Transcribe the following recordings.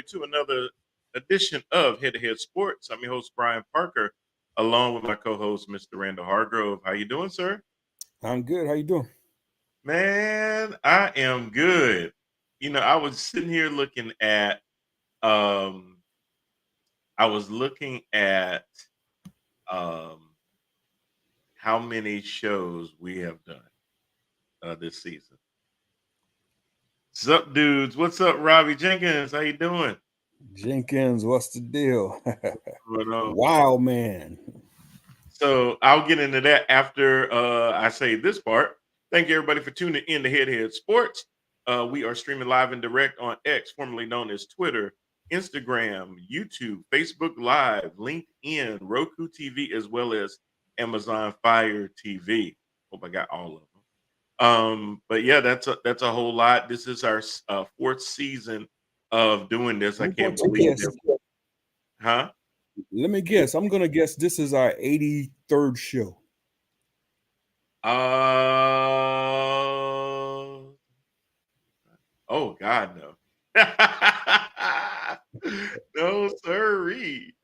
to another edition of Head to Head Sports. I'm your host, Brian Parker, along with my co-host, Mr. Randall Hargrove. How you doing, sir? I'm good. How you doing? Man, I am good. I was sitting here looking at um I was looking at um how many shows we have done this season. What's up, dudes? What's up, Robbie Jenkins? How you doing? Jenkins, what's the deal? What's going on? Wow, man. So I'll get into that after I say this part. Thank you, everybody, for tuning in to Head Head Sports. We are streaming live and direct on X, formerly known as Twitter, Instagram, YouTube, Facebook Live, LinkedIn, Roku TV, as well as Amazon Fire TV. Hope I got all of them. But yeah, that's a whole lot. This is our fourth season of doing this. I I'm going can't to believe guess. it. Huh? Let me guess. I'm going to guess this is our 83rd show. Oh God, no. No, sirree.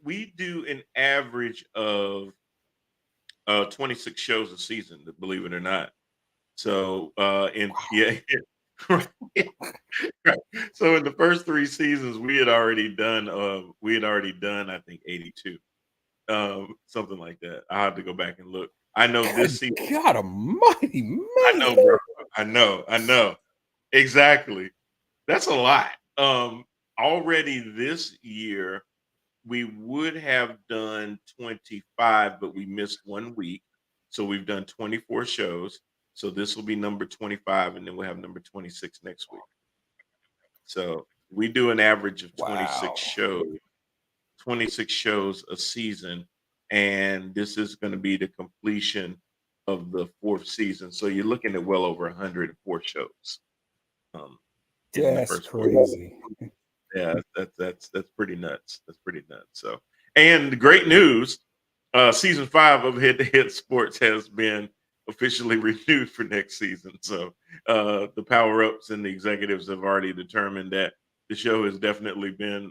We do an average of 26 shows a season, believe it or not. So yeah, right. Right. So in the first three seasons, we had already done I think 82. Something like that. I have to go back and look. I know this season. God almighty, I man. know, bro. I know. Exactly. That's a lot. Already this year we would have done 25, but we missed 1 week. So we've done 24 shows. So this will be number 25, and then we'll have number 26 next week. So we do an average of 26 Wow. shows, 26 shows a season, and this is going to be the completion of the fourth season. So you're looking at well over 104 shows in the That's first 4 years. crazy. Yeah, that's pretty nuts. That's pretty nuts. So, and the great news, season 5 of Head to Head Sports has been officially renewed for next season. So, the power ups and the executives have already determined that the show has definitely been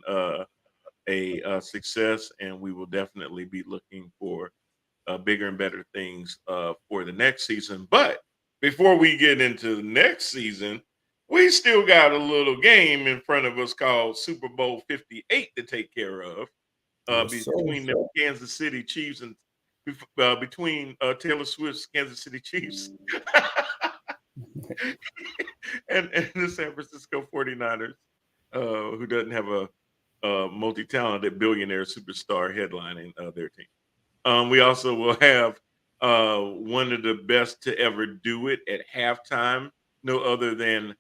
a success, and we will definitely be looking for bigger and better things for the next season. But before we get into the next season, we still got a little game in front of us called Super Bowl 58 to take care of Yes, sir. between the Kansas City Chiefs and between Taylor Swift's Kansas City Chiefs and the San Francisco 49ers, who doesn't have a multi-talented billionaire superstar headlining their team. We also will have one of the best to ever do it at halftime, no other than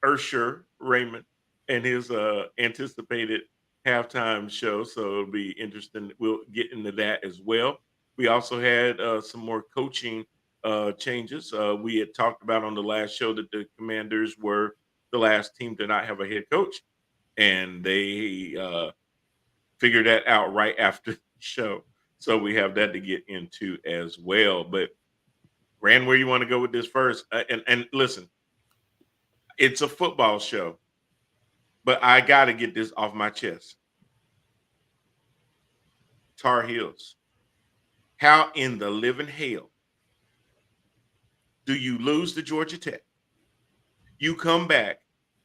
Ursher Raymond and his anticipated halftime show. So it'll be interesting. We'll get into that as well. We also had some more coaching changes. We had talked about on the last show that the Commanders were the last team to not have a head coach, and they figured that out right after the show. So we have that to get into as well. But Rand, where you want to go with this first? And listen, it's a football show, but I got to get this off my chest. Tar Heels. How in the living hell do you lose to Georgia Tech? You come back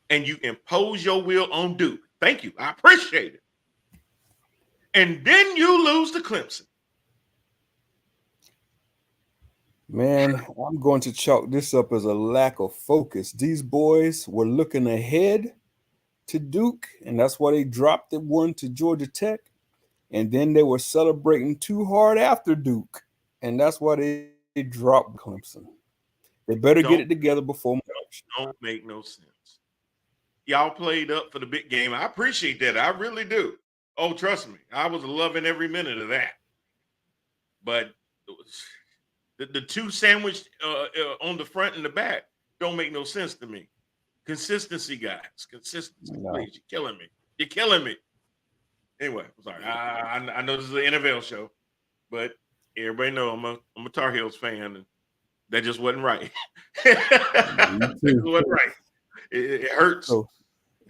and you impose your will on Duke. Thank you. I appreciate it. And then you lose to Clemson. Man, I'm going to chalk this up as a lack of focus. These boys were looking ahead to Duke, and that's why they dropped the one to Georgia Tech. And then they were celebrating too hard after Duke, and that's why they dropped Clemson. They better get it together before March. Don't make no sense. Y'all played up for the big game. I appreciate that. I really do. Oh, trust me. I was loving every minute of that. But the two sandwiched on the front and the back don't make no sense to me. Consistency, guys. Consistency. No. Please. You're killing me. You're killing me. Anyway, I'm sorry. I know this is an NFL show, but everybody know I'm a Tar Heels fan, and that just wasn't right. It wasn't right. It hurts.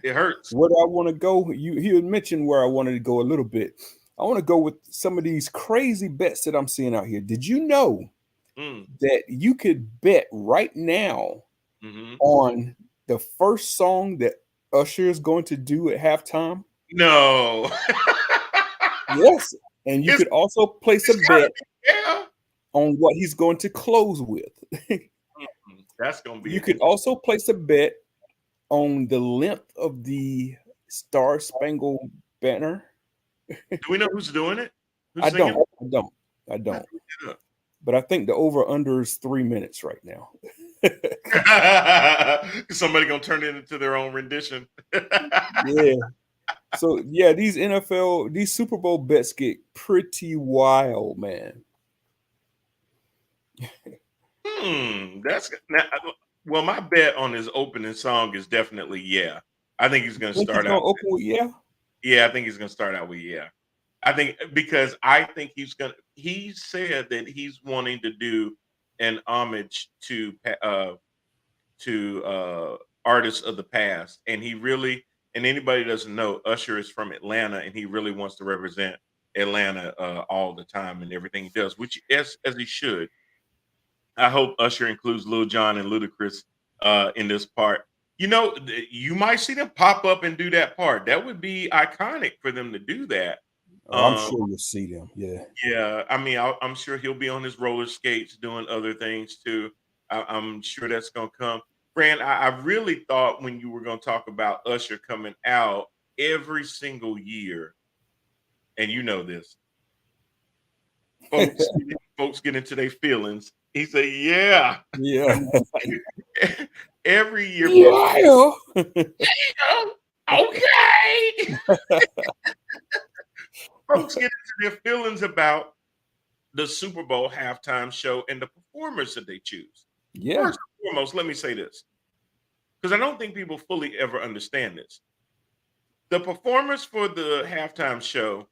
It hurts. Where do I want to go? You had mentioned where I wanted to go a little bit. I want to go with some of these crazy bets that I'm seeing out here. Did you know Mm. that you could bet right now Mm-hmm. on the first song that Usher is going to do at halftime? No. Yes. And you it's, could also place a it's gotta bet be, yeah. on what he's going to close with. That's gonna be You could interesting. also place a bet on the length of the Star Spangled Banner. Do we know who's doing it? I Who's singing? don't. I don't. I I don't. have to look it up. But I think the over under is 3 minutes right now. Somebody gonna turn it into their own rendition. Yeah. So yeah, these Super Bowl bets get pretty wild, man. That's now. Well, my bet on his opening song is definitely yeah. I think he's gonna Think he's start gonna out. open with yeah? Yeah, I think he's gonna start out with yeah. I think because I think he's gonna. He said that he's wanting to do an homage to artists of the past, and he really, and anybody doesn't know, Usher is from Atlanta, and he really wants to represent Atlanta all the time and everything he does, which as he should. I hope Usher includes Lil Jon and Ludacris in this part. You know, you might see them pop up and do that part. That would be iconic for them to do that. Oh, I'm Um, sure you'll see them. Yeah. yeah, I mean, I'm sure he'll be on his roller skates doing other things too. I'm sure that's gonna come. Fran, I really thought when you were gonna talk about Usher coming out every single year, and you know this, folks, folks get into their feelings. He said, "Yeah." Yeah. Every year, Yeah. okay. Folks get into their feelings about the Super Bowl halftime show and the performers that they choose. Yeah. First and foremost, let me say this because I don't think people fully ever understand this. The performers for the halftime show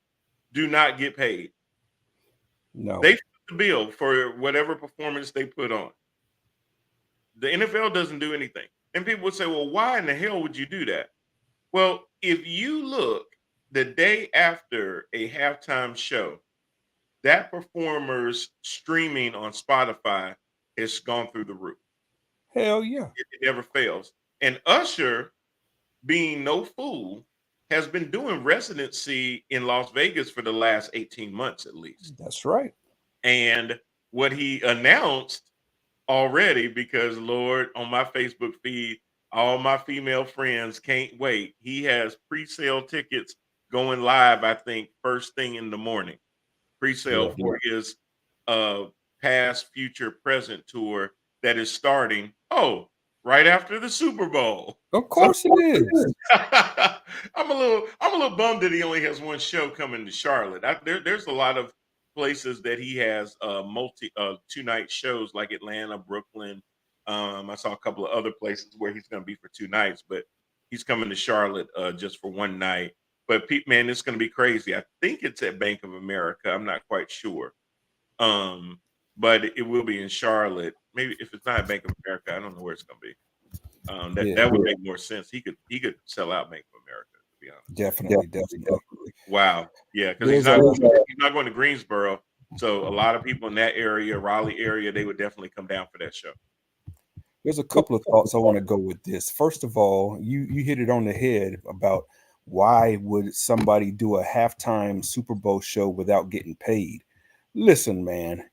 do not get paid. No. They foot the bill for whatever performance they put on. The NFL doesn't do anything. And people would say, well, why in the hell would you do that? Well, if you look the day after a halftime show, that performer's streaming on Spotify has gone through the roof. Hell yeah. It never fails. And Usher, being no fool, has been doing residency in Las Vegas for the last 18 months at least. That's right. And what he announced already, because Lord, on my Facebook feed, all my female friends can't wait. He has pre-sale tickets going live, I think, first thing in the morning. Pre-sale Yeah. for his uh past, future, present tour that is starting. Oh, right after the Super Bowl. Of So course it is. I'm a little bummed that he only has one show coming to Charlotte. There's a lot of places that he has multi 2 night shows like Atlanta, Brooklyn. I saw a couple of other places where he's going to be for 2 nights, but he's coming to Charlotte just for one night. But Pete, man, it's going to be crazy. I think it's at Bank of America. I'm not quite sure. Um, but it will be in Charlotte. Maybe if it's not at Bank of America, I don't know where it's going to be. Yeah. That would make more sense. He could sell out Bank of America, to be honest. Definitely. Definitely. Wow, yeah, because There's he's not going to Greensboro, so a lot of people in that area, Raleigh area, they would definitely come down for that show. There's a couple of thoughts I want to go with this. First of all, you hit it on the head about why would somebody do a halftime Super Bowl show without getting paid? Listen, man,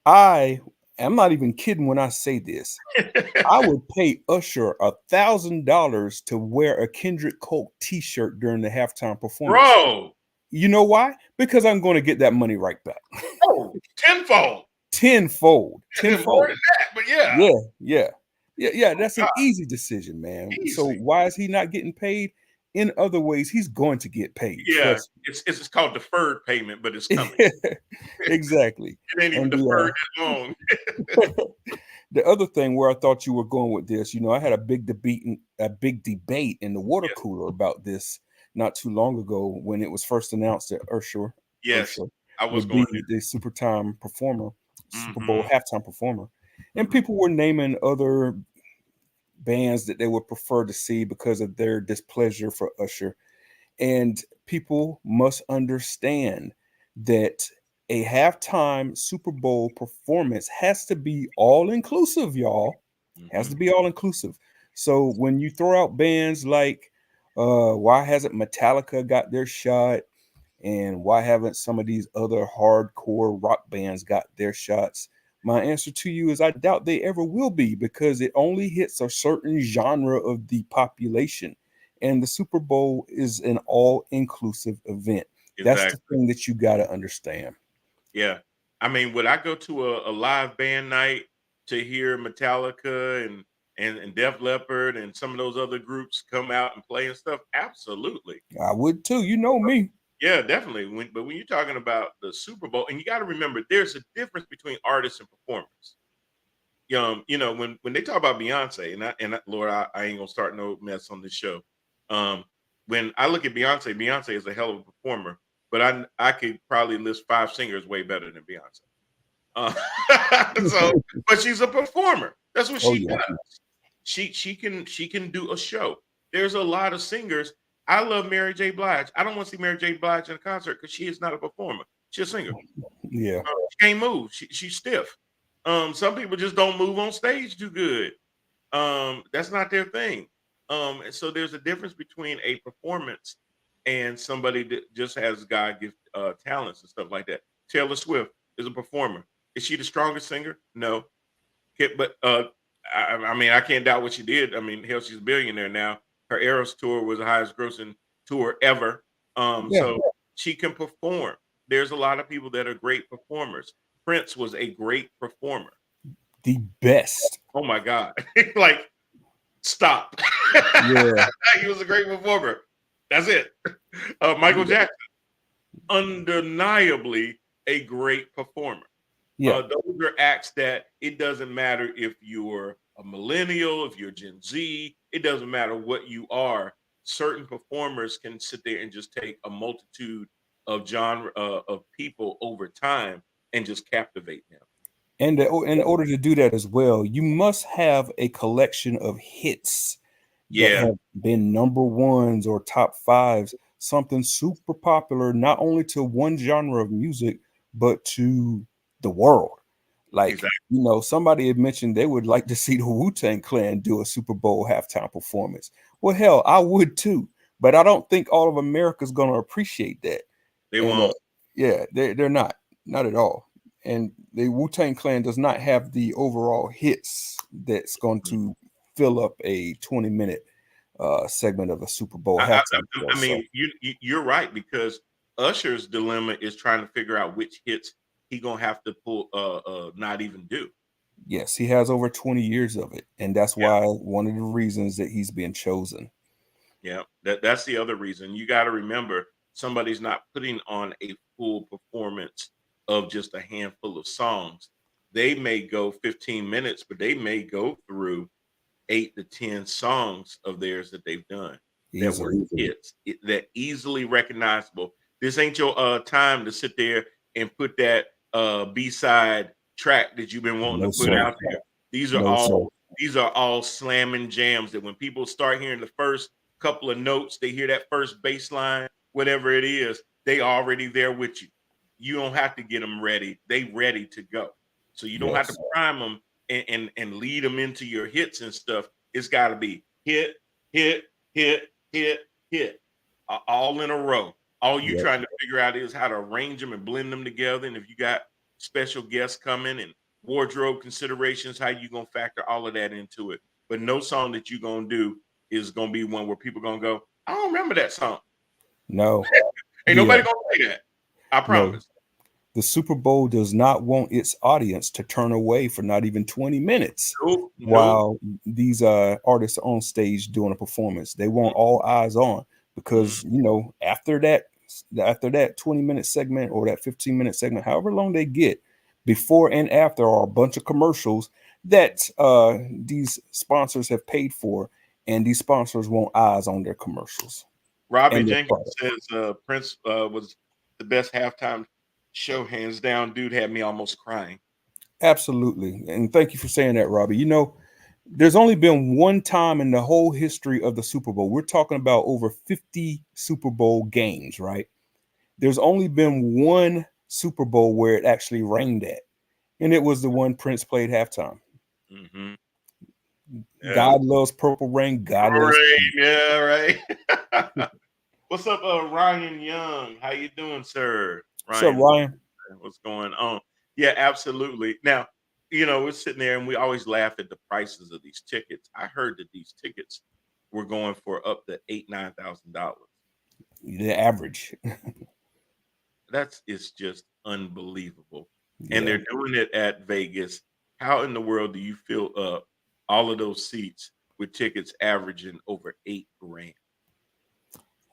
I am not even kidding when I say this. I would pay Usher $1,000 to wear a Kendrick Cole T-shirt during the halftime performance. Bro, You know why? Because I'm going to get that money right back. tenfold. Tenfold. More Tenfold. than that, but yeah, Yeah. That's an easy decision, man. So easy. why is he not getting paid? In other ways, he's going to get paid. Yeah, Trust it's called deferred payment, but it's me. coming. Exactly. It ain't even And deferred that long. the other thing where I thought you were going with this, I had a big debate in the water Yes. cooler about this not too long ago when it was first announced that Usher Yes, I was would be going the Super Bowl Mhm. halftime performer. And Mhm. people were naming other bands that they would prefer to see because of their displeasure for Usher. And people must understand that a halftime Super Bowl performance has to be all inclusive, y'all. Has Mm-hmm. to be all inclusive. So when you throw out bands like why hasn't Metallica got their shot? And why haven't some of these other hardcore rock bands got their shots? My answer to you is I doubt they ever will be, because it only hits a certain genre of the population. And the Super Bowl is an all inclusive event. That's the Exactly. thing that you got to understand. Yeah. I mean, would I go to a live band night to hear Metallica and Def Leppard and some of those other groups come out and play and stuff? Absolutely. I would too. You know me. Yeah, definitely. But when you're talking about the Super Bowl, and you got to remember, there's a difference between artists and performers. When they talk about Beyonce, Lord, I ain't gonna start no mess on this show. Um, when I look at Beyonce, Beyonce is a hell of a performer, but I could probably list 5 singers way better than Beyonce. Uh, so, but she's a performer. That's what Oh she yeah. does. She can do a show. There's a lot of singers. I love Mary J. Blige. I don't want to see Mary J. Blige in a concert because she is not a performer. She's a singer. Yeah. She can't move. She's stiff. Some people just don't move on stage too good. That's not their thing. And so there's a difference between a performance and somebody that just has God gift talents and stuff like that. Taylor Swift is a performer. Is she the strongest singer? No. But I mean, I can't doubt what she did. I mean, hell, she's a billionaire now. Her Eras tour was the highest grossing tour ever. Yeah. So she can perform. There's a lot of people that are great performers. Prince was a great performer. The best. Oh my God. Like, stop. Yeah. He was a great performer. That's it. Michael Jackson, undeniably a great performer. Yeah. Those are acts that it doesn't matter if you're a millennial, if you're Gen Z, it doesn't matter what you are. Certain performers can sit there and just take a multitude of genre of people over time and just captivate them. And in order to do that as well, you must have a collection of hits that Yeah, have been number ones or top fives, something super popular, not only to one genre of music, but to the world. Like, exactly. somebody had mentioned they would like to see the Wu-Tang Clan do a Super Bowl halftime performance. Well, hell, I would too. But I don't think all of America's going to appreciate that. They And won't. yeah, they're not at all. And the Wu-Tang Clan does not have the overall hits that's going to fill up a 20-minute segment of a Super Bowl I, halftime I, show. I So mean, you're right, because Usher's dilemma is trying to figure out which hits he gonna have to pull, not even do. yes, he has over 20 years of it, and that's Yeah, why one of the reasons that he's been chosen. yeah. That's the other reason. You got to remember, somebody's not putting on a full performance of just a handful of songs. They may go 15 minutes, but they may go through 8 to 10 songs of theirs that they've done that were Easily. hits, that easily recognizable. This ain't your time to sit there and put that B-side track that you've been wanting to No, put sir. out there. These are No, sir. all these are all slamming jams that when people start hearing the first couple of notes, they hear that first bass line, whatever it is, they already there with you. You don't have to get them ready. They ready to go. So you don't have to Yes. prime them and lead them into your hits and stuff. It's got to be hit, hit, hit, hit, hit, all in a row. All you Yep. trying to figure out is how to arrange them and blend them together. And if you got special guests coming and wardrobe considerations, how you gonna factor all of that into it. But no song that you gonna do is gonna be one where people gonna go, I don't remember that song. No. Ain't Yeah. nobody gonna say that. I No. promise. The Super Bowl does not want its audience to turn away for not even 20 minutes Nope, nope. while these artists are on stage doing a performance. They want all eyes on, Mhm. because after that 20-minute segment or that 15-minute segment, however long they get, before and after are a bunch of commercials that these sponsors have paid for, and these sponsors want eyes on their commercials Robbie and their Jenkins product. says Prince was the best halftime show, hands down. Dude had me almost crying. Absolutely. And thank you for saying that, Robbie. There's only been one time in the whole history of the Super Bowl. We're talking about over 50 Super Bowl games, right? There's only been one Super Bowl where it actually rained at, and it was the one Prince played halftime. Mm-hmm. Yeah. God loves Purple Rain. God loves. Right. Yeah. Right. What's up, Ryan Young? How you doing, sir? What's up, Ryan, Ryan? what's going on? Yeah, absolutely. Now, we're sitting there and we always laugh at the prices of these tickets. I heard that these tickets were going for up to $8,000, $9,000. The average. It's just unbelievable. And Yeah, they're doing it at Vegas. How in the world do you fill up all of those seats with tickets averaging over 8 grand?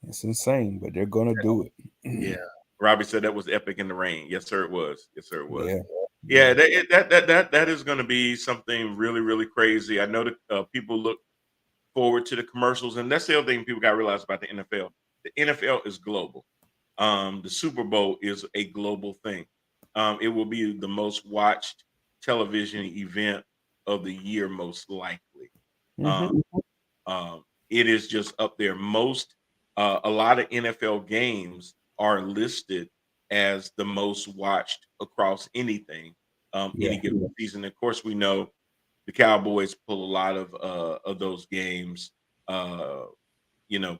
it's insane, but they're gonna do Yeah. it. Robbie said that was epic in the rain. Yes, sir, it was. Yes, sir, it was. Yeah, Yeah, yeah. that is going to be something really, really crazy. I know that people look forward to the commercials, and that's the other thing people got to realize about the NFL. The NFL is global. The Super Bowl is a global thing. It will be the most watched television event of the year, most likely. Um, Hmm. it is just up there. A lot of NFL games are listed as the most watched across anything, any Yeah, given season. Of course, we know the Cowboys pull a lot of those games. Uh,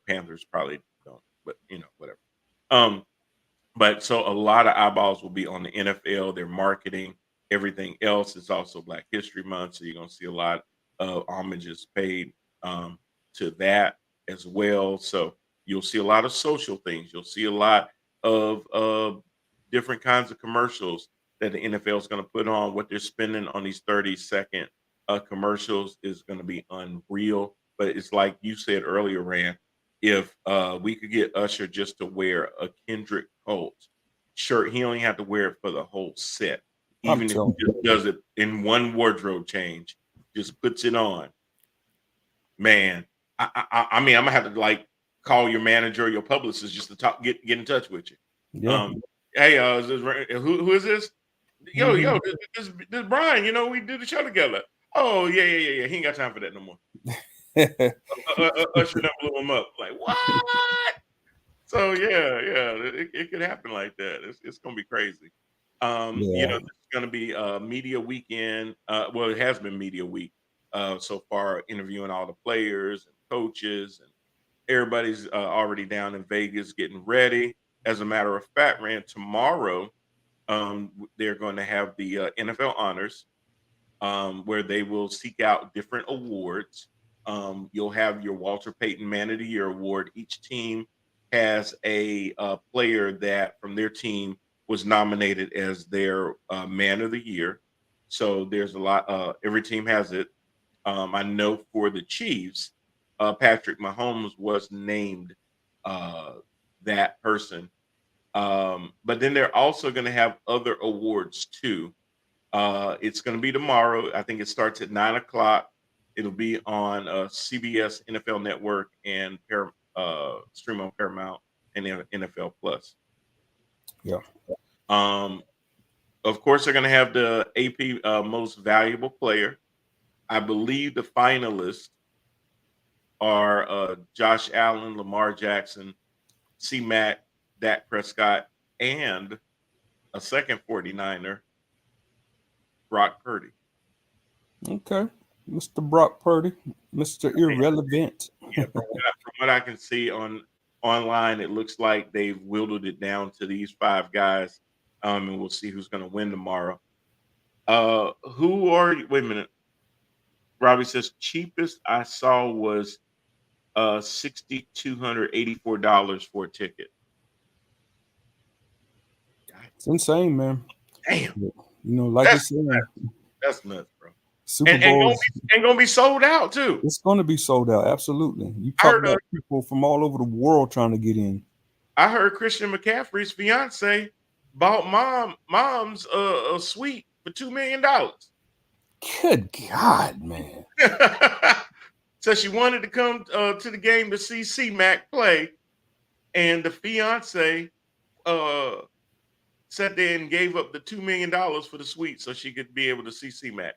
Panthers probably don't, but whatever. Um, but so a lot of eyeballs will be on the NFL, their marketing, everything else. It's also Black History Month, so you're gonna see a lot of homages paid um, to that as well. So you'll see a lot of social things. You'll see a lot of different kinds of commercials that the NFL is going to put on. What they're spending on these 30-second commercials is going to be unreal. But it's like you said earlier, Rand, if we could get Usher just to wear a Kendrick Colt shirt, he only have to wear it for the whole set. I'm Even if telling he just does it in one wardrobe change, just puts it on, man. I mean, I'm gonna have to like call your manager or your publicist just to get in touch with you. you. Um, hey, who is this? Yeah. Yo, this Brian. We did the show together. Oh yeah. He ain't got time for that no more. Usher done blew him up. Like what? So yeah, it could happen like that. It's gonna be crazy. Yeah. This is gonna be media weekend. Well, it has been media week so far, interviewing all the players and coaches, and everybody's already down in Vegas getting ready. As a matter of fact, Rand, tomorrow they're going to have the NFL honors where they will seek out different awards. You'll have your Walter Payton Man of the Year award. Each team has a player that from their team was nominated as their Man of the Year. So there's a lot. Every team has it. I know for the Chiefs, Patrick Mahomes was named uh, that person. But then they're also going to have other awards too. It's going to be tomorrow. I think it starts at 9 o'clock. It'll be on CBS NFL Network and stream on Paramount and NFL Plus. Yeah. Um, of course, they're going to have the AP Most Valuable Player. I believe the finalists are Josh Allen, Lamar Jackson, C. Mac, Dak Prescott, and a second 49er, Brock Purdy. Okay. Mr. Brock Purdy, Mr. Irrelevant. Yeah, from what I can see online, it looks like they've whittled it down to these 5 guys, and we'll see who's going to win tomorrow. Who are you? Wait a minute. Robbie says cheapest I saw was $6,284 for a ticket. God It's insane, man. damn, Like you that's said, that's nuts, bro. Super And Bowl gonna is be sold out too. it's going to be sold out. Absolutely. You I talk heard about people from all over the world trying to get in. I heard Christian McCaffrey's fiance bought mom's a suite for $2 million. Good God, man. So she wanted to come to the game to see C Mac play, and the fiance uh, sat there and gave up the $2 million for the suite so she could be able to see C Mac.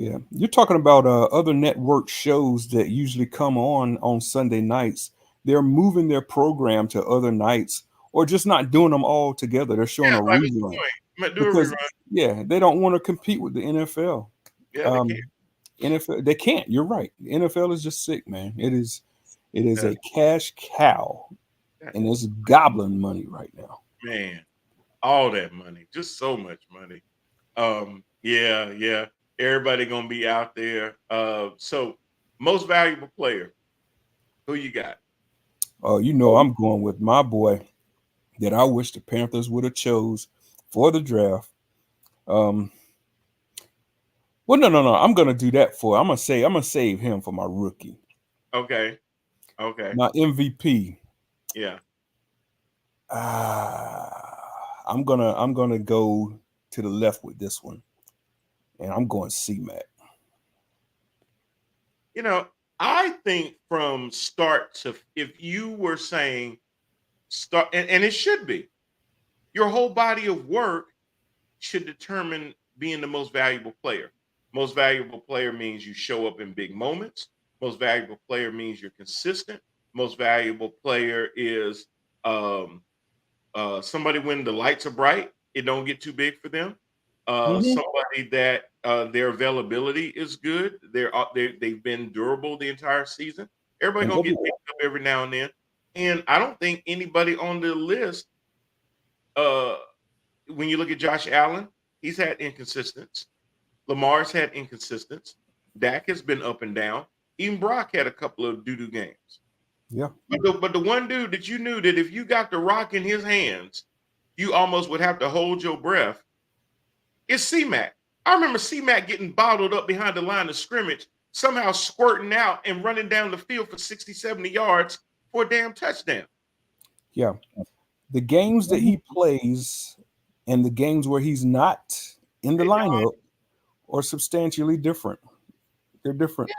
Yeah, you're talking about other network shows that usually come on Sunday nights. They're moving their program to other nights, or just not doing them all together. They're showing Yeah, a like what you rerun doing? Might do a because, rerun. yeah, they don't want to compete with the NFL. Yeah, they can. Um, NFL, they can't. You're right. The NFL is just sick, man. It is Yeah, a cash cow, that- and it's gobbling money right now. man, all that money, just so much money. Yeah, yeah. Everybody gonna be out there. So most valuable player, who you got? I'm going with my boy that I wish the Panthers would have chose for the draft. Um, well, no. I'm gonna do that for. I'm gonna save him for my rookie. Okay, okay, My MVP. yeah. I'm gonna go to the left with this one, and I'm going C-Mac. You know, I think from start to if you were saying start, and it should be your whole body of work should determine being the most valuable player. Most valuable player means you show up in big moments. Most valuable player means you're consistent. Most valuable player is um, somebody when the lights are bright, it don't get too big for them. Hmm. Somebody that their availability is good. They've been durable the entire season. Everybody And gonna get picked up every now and then. And I don't think anybody on the list uh, when you look at Josh Allen, he's had inconsistence. Lamar's had inconsistence. Dak has been up and down. Even Brock had a couple of doo-doo games. yeah, But the one dude that you knew that if you got the rock in his hands, you almost would have to hold your breath is C-Mac. I remember C-Mac getting bottled up behind the line of scrimmage, somehow squirting out and running down the field for 60, 70 yards for a damn touchdown. yeah. The games that he plays and the games where he's not in the Hey, John, lineup are substantially different. They're different.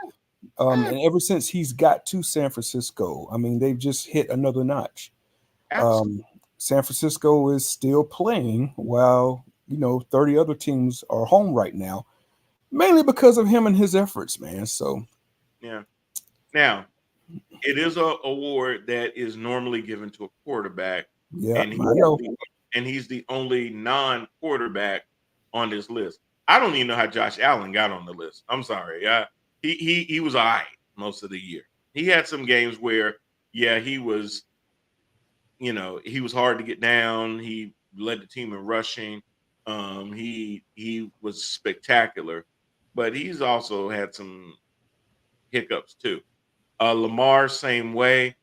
yeah, And ever since he's got to San Francisco, I mean, they've just hit another notch. absolutely. Um, San Francisco is still playing while 30 other teams are home right now, mainly because of him and his efforts, man. So Yeah. Now, it is a award that is normally given to a quarterback, yeah, and I know. he's the only non-quarterback on this list. I don't even know how Josh Allen got on the list. I'm sorry. He was all right most of the year. He had some games where, yeah, he was hard to get down. He led the team in rushing. He was spectacular, but he's also had some hiccups too. Lamar, same way.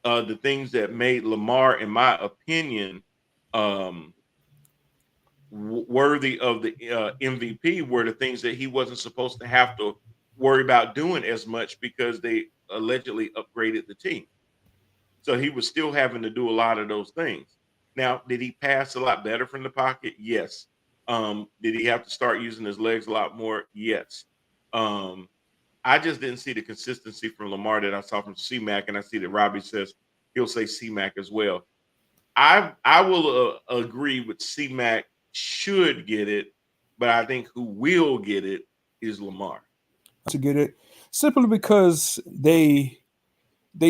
The things that made Lamar, in my opinion, um, worthy of the MVP were the things that he wasn't supposed to have to worry about doing as much because they allegedly upgraded the team. So he was still having to do a lot of those things. Now, did he pass a lot better from the pocket? Yes. Did he have to start using his legs a lot more? Yes. Um, I just didn't see the consistency from Lamar that I saw from C-Mac, and I see that Robbie says he'll say C-Mac as well. I will agree with C-Mac should get it, but I think who will get it is Lamar. To get it simply because they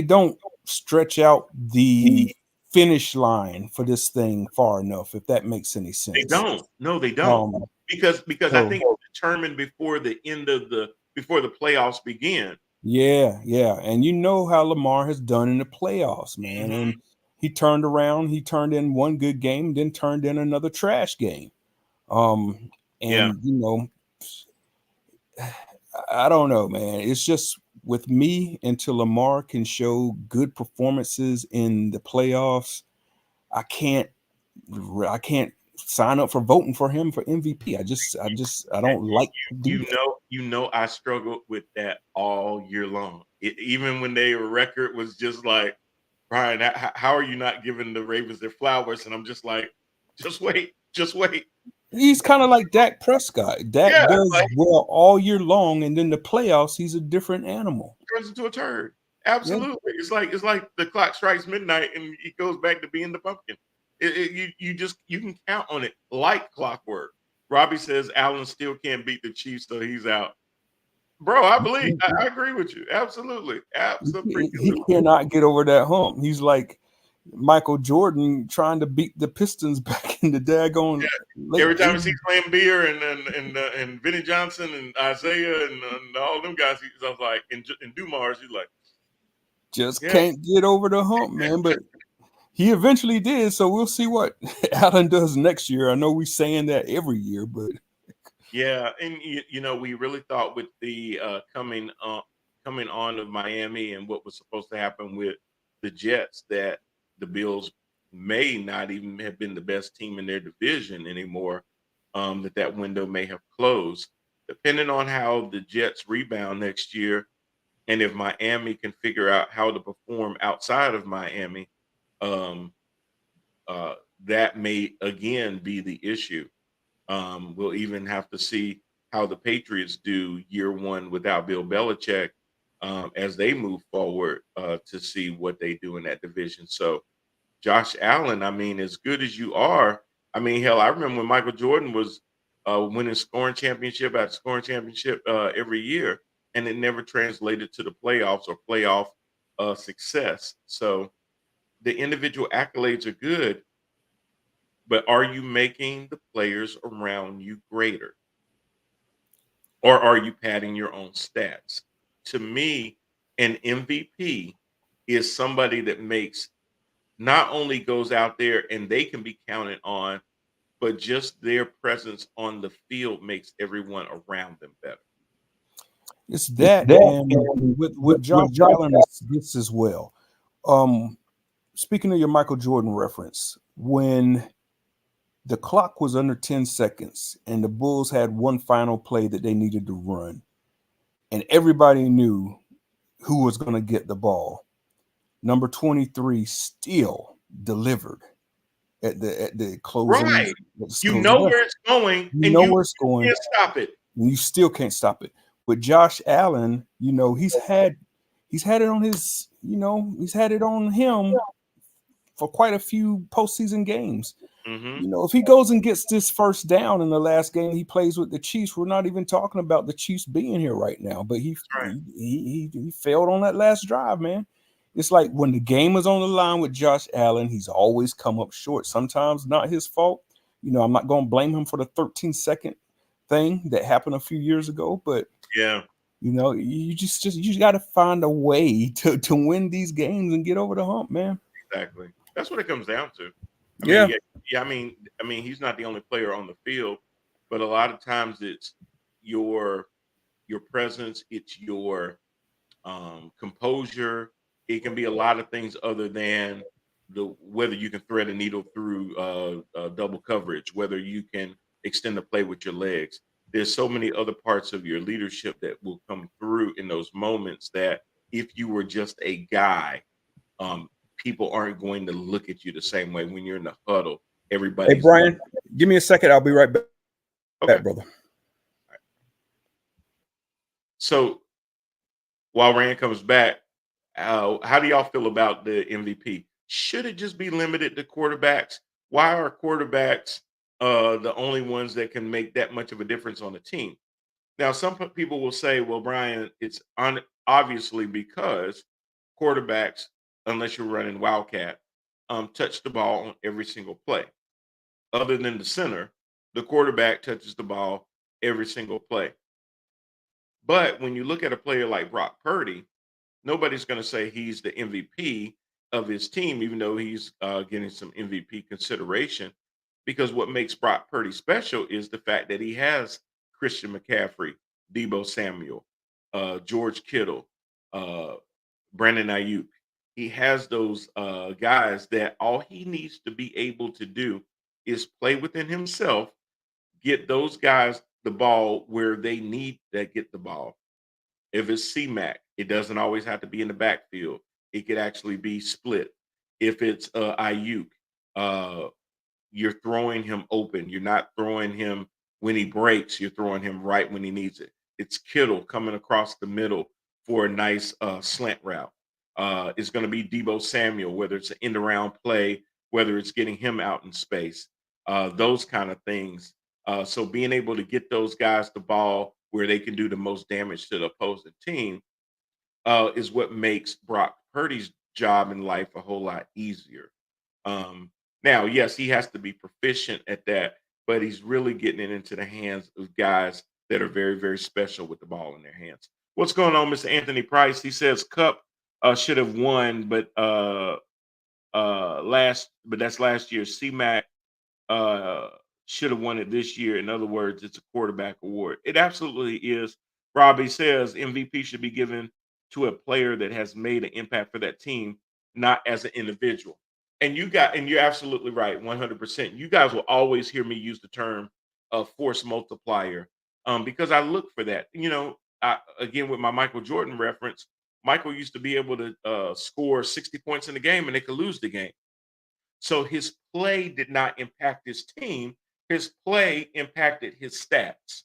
don't stretch out the finish line for this thing far enough, if that makes any They sense. don't. No, they don't. Um, Because I so think it's determined before the end of the before the playoffs begin. yeah, and you know how Lamar has done in the playoffs, man. Mhm. And he turned around, he turned in one good game, then turned in another trash game. Um, Yeah. and I don't know, man. It's just with me until Lamar can show good performances in the playoffs, I can't I can't sign up for voting for him for MVP. I And don't like to do that. you know, I struggled with that all year long. Even when their record was just like, Brian, how are you not giving the Ravens their flowers? And I'm just like, just wait, just wait. He's kind of like Dak Prescott. Dak Yeah, does like well all year long, and then the playoffs, he's a different animal. turns into a turd. Yeah, Absolutely, it's like the clock strikes midnight and he goes back to being the pumpkin. You can count on it like clockwork. Robbie says Allen still can't beat the Chiefs, so he's out. bro. I agree with you. Absolutely, He absolutely. cannot get over that hump. He's like Michael Jordan trying to beat the Pistons back in the daggone late Every time he sees 80s. Lambeer and Vinny Johnson and Isaiah and all them guys, he's like and Dumars, he's like, Just yeah, can't get over the hump, man. But he eventually did. So we'll see what Allen does next year. I know we're saying that every year, but yeah. And we really thought with the coming on of Miami and what was supposed to happen with the Jets that the Bills may not even have been the best team in their division anymore. That window may have closed, depending on how the Jets rebound next year. And if Miami can figure out how to perform outside of Miami, um, uh, that may again be the issue. We'll even have to see how the Patriots do year one without Bill Belichick as they move forward to see what they do in that division. So, Josh Allen, I mean, as good as you are, I mean, hell, I remember when Michael Jordan was winning scoring championship after scoring championship every year, and it never translated to the playoffs or playoff success. So the individual accolades are good, but are you making the players around you greater? Or are you padding your own stats? To me, an MVP is somebody that makes not only goes out there and they can be counted on, but just their presence on the field makes everyone around them better. it's It's that. that And and with Josh with Josh Allen, it's this as well. Um, Speaking of your Michael Jordan reference, when the clock was under 10 seconds and the Bulls had one final play that they needed to run, and everybody knew who was going to get the ball, number 23 still delivered at the closing. Right. At the You closing. know where it's going You and know you where it's going, can't stop it. and you still can't stop it. But Josh Allen, he's had it on his, he's had it on him for quite a few postseason games. Hmm. If he goes and gets this first down in the last game he plays with the Chiefs, we're not even talking about the Chiefs being here right now. But he Right. he failed on that last drive, man. It's like when the game is on the line with Josh Allen, he's always come up short. Sometimes not his fault. I'm not going to blame him for the 13-second thing that happened a few years ago, but Yeah. you got to find a way to win these games and get over the hump, man. Exactly. That's what it comes down to. I mean, Yeah. yeah. I mean, he's not the only player on the field, but a lot of times it's your your presence, it's your composure. It can be a lot of things other than the whether you can thread a needle through double coverage, whether you can extend the play with your legs. There's so many other parts of your leadership that will come through in those moments that if you were just a guy, um, people aren't going to look at you the same way when you're in the huddle. Hey, Everybody's looking. Brian, give me a second. I'll be right Okay. back, brother. So while Rand comes back, how do y'all feel about the MVP? Should it just be limited to quarterbacks? Why are quarterbacks the only ones that can make that much of a difference on the team? Now, some people will say, well, Brian, it's obviously because quarterbacks, unless you're running Wildcat, touch the ball on every single play. Other than the center, the quarterback touches the ball every single play. But when you look at a player like Brock Purdy, nobody's going to say he's the MVP of his team, even though he's getting some MVP consideration. Because what makes Brock Purdy special is the fact that he has Christian McCaffrey, Debo Samuel, George Kittle, uh, Brandon Ayuk. He has those guys that all he needs to be able to do is play within himself, get those guys the ball where they need to get the ball. If it's C-Mac, it doesn't always have to be in the backfield. It could actually be split. If it's Ayuk, uh, you're throwing him open. You're not throwing him when he breaks. You're throwing him right when he needs it. It's Kittle coming across the middle for a nice slant route. It's going to be Debo Samuel, whether it's an end around play, whether it's getting him out in space, those kind of things. So being able to get those guys the ball where they can do the most damage to the opposing team, is what makes Brock Purdy's job in life a whole lot easier. Now, yes, he has to be proficient at that, but he's really getting it into the hands of guys that are very, very special with the ball in their hands. What's going on, Mr. Anthony Price? He says Cup should have won, but that's last year. C-Mac uh, should have won it this year. In other words, it's a quarterback award. It absolutely is. Robbie says MVP should be given to a player that has made an impact for that team, not as an individual. And you're absolutely right, 100%. You guys will always hear me use the term force multiplier, because I look for that. Again, with my Michael Jordan reference, Michael used to be able to score 60 points in the game and they could lose the game. So his play did not impact his team. His play impacted his stats.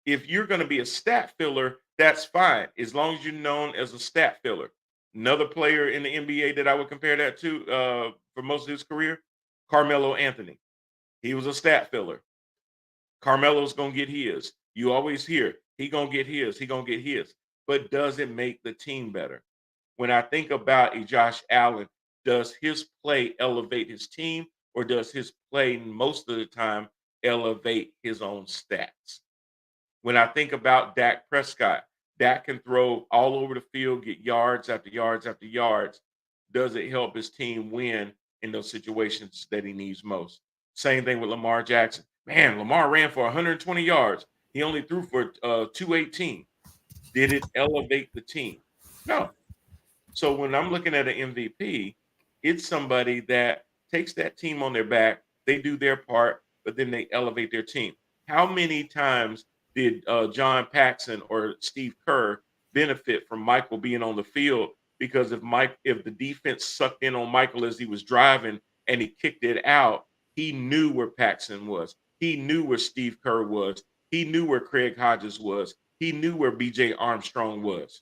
If you're going to be a stat filler, that's fine, as long as you're known as a stat filler. Another player in the NBA that I would compare that to for most of his career, Carmelo Anthony. He was a stat filler. Carmelo's going to get his. You always hear, he going to get his, he going to get his. But does it make the team better? When I think about a Josh Allen, does his play elevate his team, or does his play most of the time elevate his own stats? When I think about Dak Prescott, Dak can throw all over the field, get yards after yards after yards. Does it help his team win in those situations that he needs most? Same thing with Lamar Jackson. Man, Lamar ran for 120 yards. He only threw for 218. Did it elevate the team? No. So when I'm looking at an MVP, it's somebody that takes that team on their back. They do their part, but then they elevate their team. How many times did John Paxson or Steve Kerr benefit from Michael being on the field? Because if the defense sucked in on Michael as he was driving and he kicked it out, he knew where Paxson was. He knew where Steve Kerr was. He knew where Craig Hodges was. He knew where B.J. Armstrong was.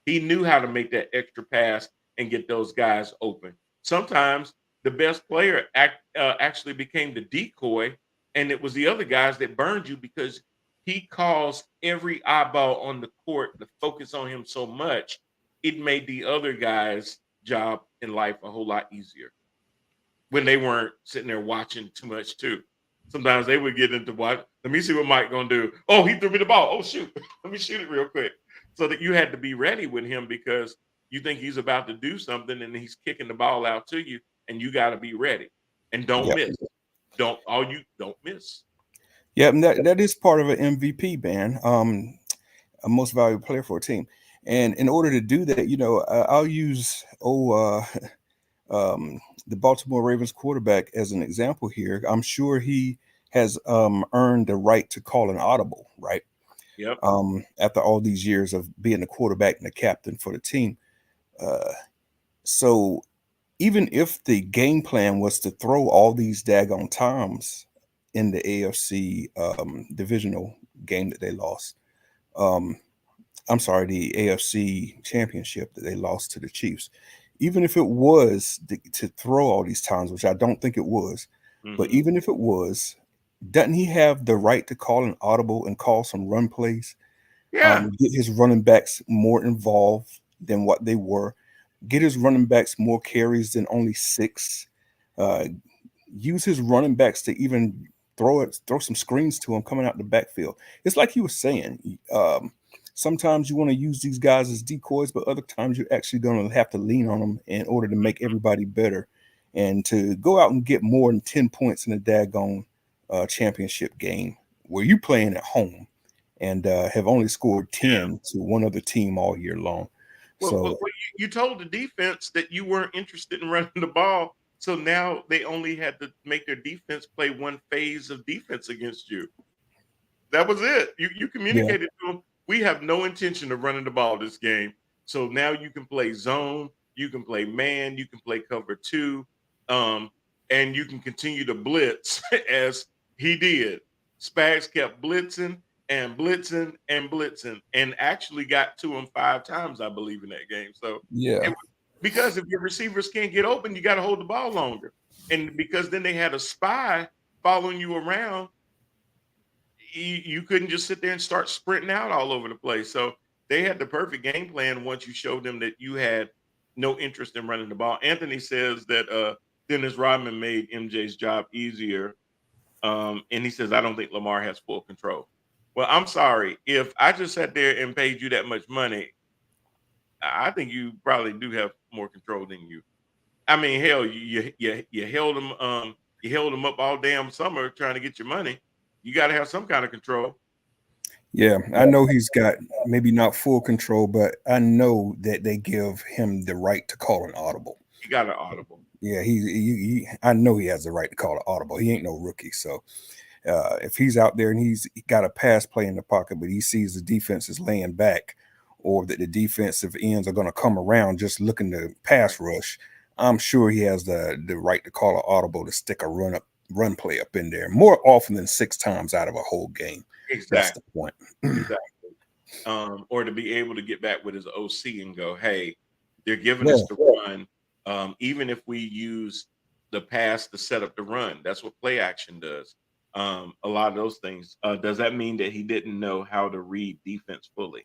He knew how to make that extra pass and get those guys open. Sometimes the best player actually became the decoy, and it was the other guys that burned you because he caused every eyeball on the court to focus on him so much, it made the other guys' job in life a whole lot easier when they weren't sitting there watching too much too. Sometimes they would get into what, let me see what Mike gonna do. Oh, he threw me the ball. Oh shoot, let me shoot it real quick. So that you had to be ready with him because you think he's about to do something and he's kicking the ball out to you, and you got to be ready and don't Yep. miss. Don't miss. Yep. And that is part of an MVP, man. A most valuable player for a team. And in order to do that, I'll use the Baltimore Ravens quarterback as an example here. I'm sure he has earned the right to call an audible, right? Yep. After all these years of being the quarterback and the captain for the team. So even if the game plan was to throw all these daggone times in the AFC divisional game that they lost, um, I'm sorry, the AFC championship that they lost to the Chiefs, even if it was to throw all these times, which I don't think it was, but Mm-hmm. even if it was, doesn't he have the right to call an audible and call some run plays? Yeah. Get his running backs more involved than what they were, get his running backs more carries than only 6, uh, use his running backs to even throw some screens to him coming out the backfield. It's like he was saying, sometimes you want to use these guys as decoys, but other times you're actually going to have to lean on them in order to make everybody better and to go out and get more than 10 points in a daggone championship game where you playing at home and have only scored Yeah. 10 to one other team all year long. Well, So, you told the defense that you weren't interested in running the ball, so now they only had to make their defense play one phase of defense against you. That was it. You yeah, communicated to them, we have no intention of running the ball this game. So now you can play zone, you can play man, you can play cover two, um, and you can continue to blitz as he did. Spags kept blitzing and blitzing and blitzing, and actually got to him 5 times, I believe, in that game. So yeah, it, because if your receivers can't get open, you got to hold the ball longer. And because then they had a spy following you around, you couldn't just sit there and start sprinting out all over the place. So they had the perfect game plan once you showed them that you had no interest in running the ball. Anthony says that Dennis Rodman made MJ's job easier. And he says, I don't think Lamar has full control. Well, I'm sorry. If I just sat there and paid you that much money, I think you probably do have more control than you. I mean, hell, you held him you held him up all damn summer trying to get your money. You got to have some kind of control. Yeah, I know he's got maybe not full control, but I know that they give him the right to call an audible. He got an audible. Yeah, I know he has the right to call an audible. He ain't no rookie. So if he's out there and he's got a pass play in the pocket, but he sees the defense is laying back or that the defensive ends are going to come around just looking to pass rush, I'm sure he has the right to call an audible to stick a run play up in there more often than 6 times out of a whole game. Exactly. That's the point. Exactly. Or to be able to get back with his OC and go, hey, they're giving us the run. Even if we use the pass to set up the run, that's what play action does. A lot of those things. Does that mean that he didn't know how to read defense fully?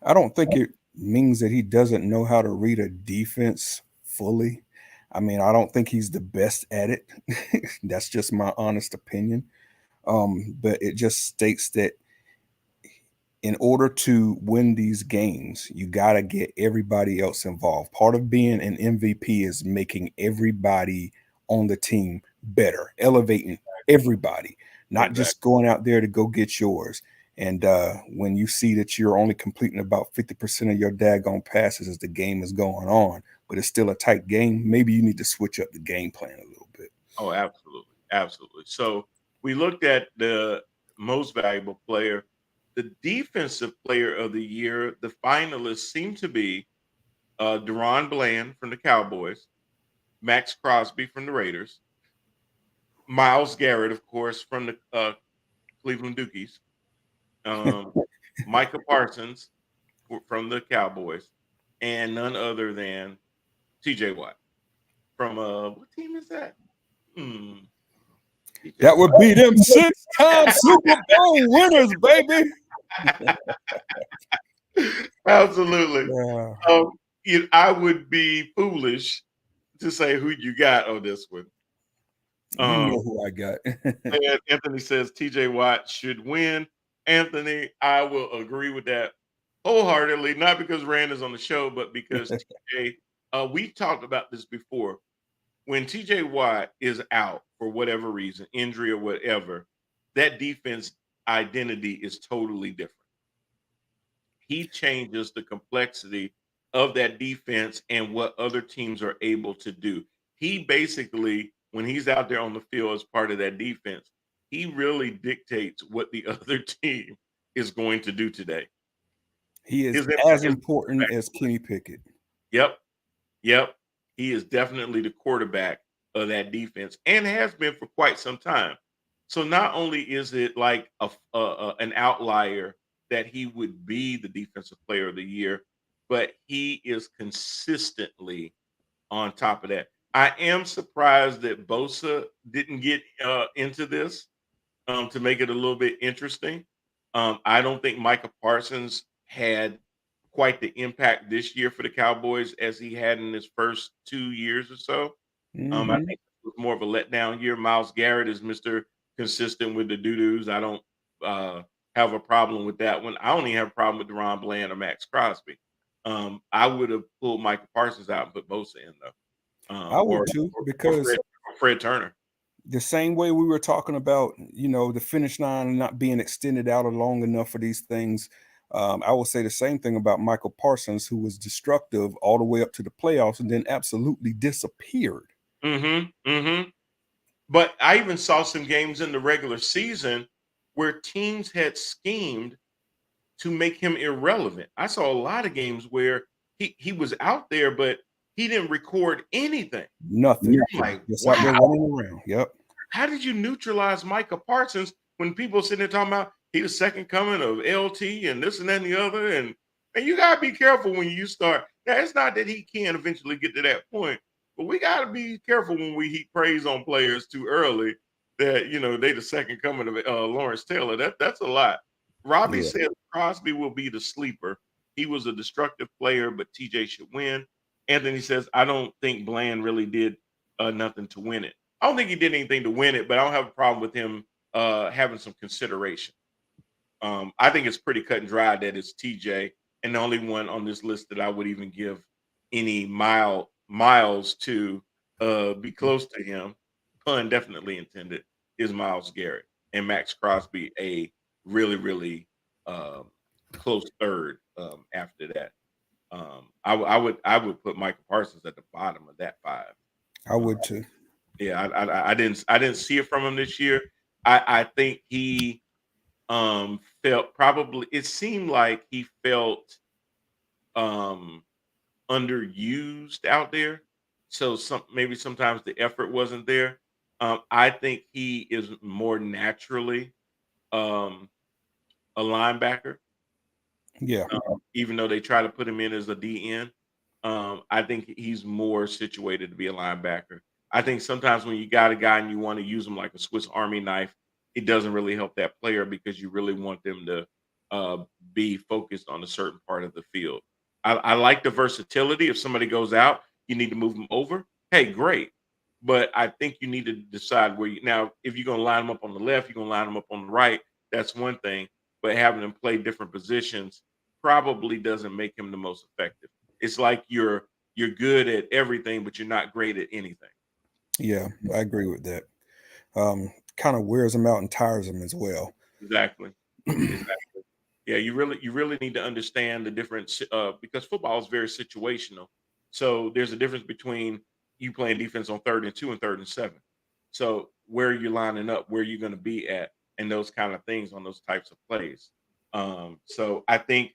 I don't think it means that he doesn't know how to read a defense fully. I mean, I don't think he's the best at it. That's just my honest opinion. But it just states that in order to win these games, you got to get everybody else involved. Part of being an MVP is making everybody on the team better, elevating everybody, not just going out there to go get yours. And when you see that you're only completing about 50% of your daggone passes as the game is going on, but it's still a tight game, maybe you need to switch up the game plan a little bit. Oh, absolutely. Absolutely. So we looked at the most valuable player. The defensive player of the year, the finalists seem to be Deron Bland from the Cowboys, Max Crosby from the Raiders, Myles Garrett, of course, from the Cleveland Dukies, Micah Parsons from the Cowboys, and none other than TJ Watt from what team is that? That would be them 6-time Super Bowl winners, baby. Absolutely. Yeah. I would be foolish to say who you got on this one. You know who I got. And Anthony says TJ Watt should win. Anthony, I will agree with that wholeheartedly, not because Rand is on the show, but because TJ, we talked about this before. When TJ Watt is out for whatever reason, injury or whatever, that defense identity is totally different. He changes the complexity of that defense and what other teams are able to do. He basically, when he's out there on the field as part of that defense, he really dictates what the other team is going to do today. He is as important as Kenny Pickett. Yep. He is definitely the quarterback of that defense and has been for quite some time. So not only is it like an outlier that he would be the defensive player of the year, but he is consistently on top of that. I am surprised that Bosa didn't get into this to make it a little bit interesting. I don't think Micah Parsons had quite the impact this year for the Cowboys as he had in his first 2 years or so. I think it was more of a letdown year. Myles Garrett is Mr. Consistent with the doo-doos. I don't have a problem with that one. I only have a problem with Deron Bland or Max Crosby. I would have pulled Micah Parsons out and put Bosa in, though. I would too, because Fred Turner. The same way we were talking about, the finish line not being extended out long enough for these things. I will say the same thing about Michael Parsons, who was destructive all the way up to the playoffs and then absolutely disappeared. But I even saw some games in the regular season where teams had schemed to make him irrelevant. I saw a lot of games where he was out there, but he didn't record anything. Nothing. Like, just out there running around. Yep. How did you neutralize Micah Parsons when people are sitting there talking about he the second coming of LT and this and that and the other? And you got to be careful when you start. Now, it's not that he can eventually get to that point, but we got to be careful when we heap praise on players too early that they the second coming of Lawrence Taylor. That's a lot. Robbie Yeah. said Crosby will be the sleeper. He was a destructive player, but TJ should win. Anthony says I don't think Bland really did nothing to win it. I don't think he did anything to win it, but I don't have a problem with him having some consideration. I think it's pretty cut and dry that it's TJ, and the only one on this list that I would even give any miles to be close to him, pun definitely intended, is Miles Garrett and Max Crosby, a really, really close third after that. I would put Michael Parsons at the bottom of that five. I would too. Yeah, I didn't see it from him this year. I think he felt probably it seemed like he felt um underused out there. So maybe sometimes the effort wasn't there. I think he is more naturally um a linebacker. Yeah. Even though they try to put him in as a DN. I think he's more situated to be a linebacker. I think sometimes when you got a guy and you want to use him like a Swiss Army knife, it doesn't really help that player because you really want them to uh, be focused on a certain part of the field. I like the versatility. If somebody goes out, you need to move them over. Hey, great. But I think you need to decide where you now, if you're going to line them up on the left, you're going to line them up on the right. That's one thing. But having them play different positions probably doesn't make him the most effective. It's like you're good at everything, but you're not great at anything. Yeah, I agree with that. Kind of wears them out and tires them as well. Exactly. Exactly. Yeah, you really need to understand the difference because football is very situational. So there's a difference between you playing defense on 3rd and 2 and 3rd and 7. So where are you lining up, where you're going to be at, and those kind of things on those types of plays. So I think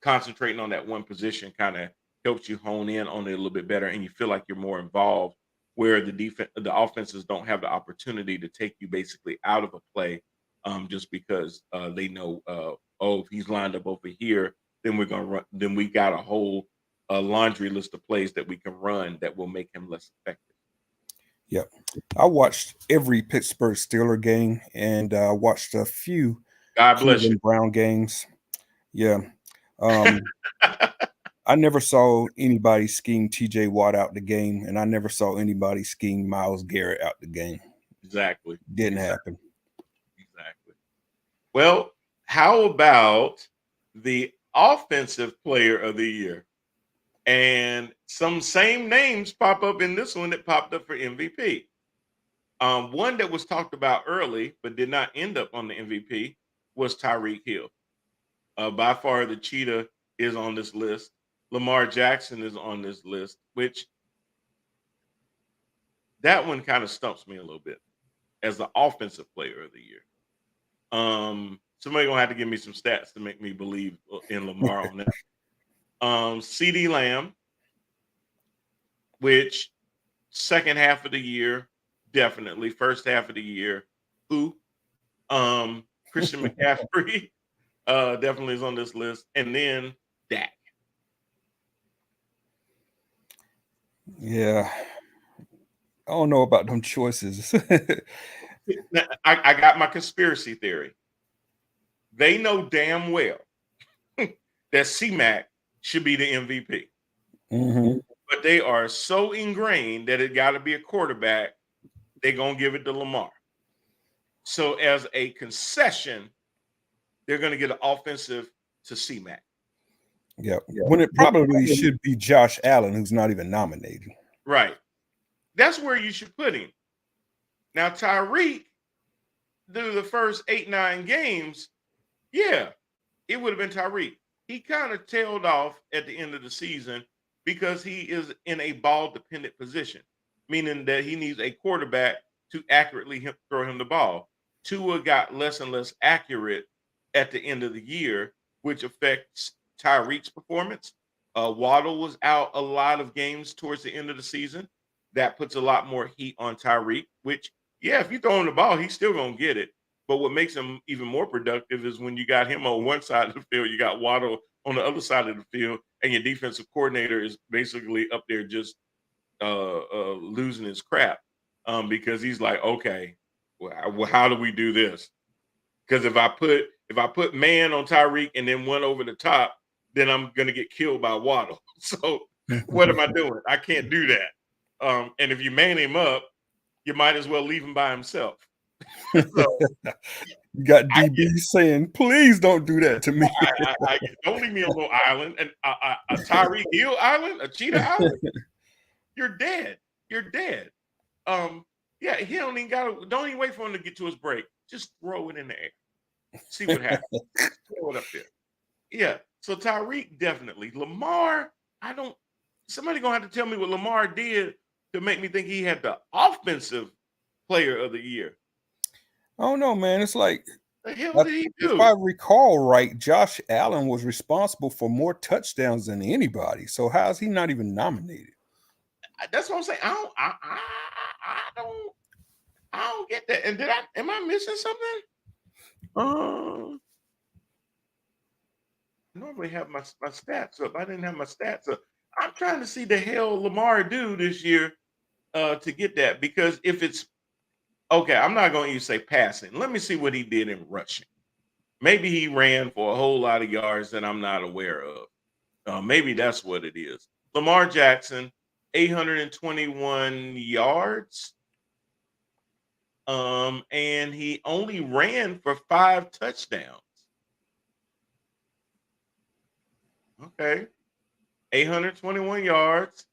concentrating on that one position kind of helps you hone in on it a little bit better, and you feel like you're more involved. Where the offenses don't have the opportunity to take you basically out of a play, just because they know, oh, if he's lined up over here, then we're gonna run. Then we got a whole laundry list of plays that we can run that will make him less effective. Yep. I watched every Pittsburgh Steeler game and watched a few God bless you. Cleveland Brown games. Yeah. Um, I never saw anybody scheme TJ Watt out the game, and I never saw anybody scheme Miles Garrett out the game. Exactly. Didn't Exactly. happen. Exactly. Well, how about the offensive player of the year? And some same names pop up in this one that popped up for MVP. One that was talked about early but did not end up on the MVP was Tyreek Hill. By far, the Cheetah is on this list. Lamar Jackson is on this list, which that one kind of stumps me a little bit as the offensive player of the year. Somebody gonna have to give me some stats to make me believe in Lamar on that. CD Lamb, which second half of the year, definitely. First half of the year, who? Christian McCaffrey definitely is on this list. And then Dak. Yeah. I don't know about them choices. Now, I got my conspiracy theory. They know damn well that C-Mac should be the MVP. Hmm. But they are so ingrained that it got to be a quarterback. They're going to give it to Lamar. So as a concession, they're going to get an offensive to C-Mac. Yeah. When it probably should be Josh Allen, who's not even nominated. Right. That's where you should put him. Now, Tyreek, through the first 8, 9 games, yeah, it would have been Tyreek. He kind of tailed off at the end of the season because he is in a ball-dependent position, meaning that he needs a quarterback to accurately throw him the ball. Tua got less and less accurate at the end of the year, which affects Tyreek's performance. Waddle was out a lot of games towards the end of the season. That puts a lot more heat on Tyreek, which, yeah, if you throw him the ball, he's still going to get it. But what makes him even more productive is when you got him on one side of the field, you got Waddle on the other side of the field, and your defensive coordinator is basically up there just losing his crap because he's like, okay, well, how do we do this? Because if I put man on Tyreek and then one over the top, then I'm gonna get killed by Waddle. So what am I doing? I can't do that. And if you man him up, you might as well leave him by himself. So You got I DB saying, "Please don't do that to me." don't leave me on no island, and a Tyreek Hill island, a cheetah island. You're dead. You're dead. Yeah, he don't even wait for him to get to his break. Just throw it in the air. See what happens. Throw it up there. Yeah. So Tyreek definitely. Lamar, somebody gonna have to tell me what Lamar did to make me think he had the offensive player of the year. I don't know, man. It's like, The hell did he if do? I recall right, Josh Allen was responsible for more touchdowns than anybody. So how is he not even nominated? That's what I'm saying. I don't get that. And am I missing something? I normally have my stats up. I didn't have my stats up. I'm trying to see the hell Lamar do this year to get that, because if it's okay, I'm not going to even say passing. Let me see what he did in rushing. Maybe he ran for a whole lot of yards that I'm not aware of. Maybe that's what it is. Lamar Jackson, 821 yards. And he only ran for 5 touchdowns. Okay. 821 yards.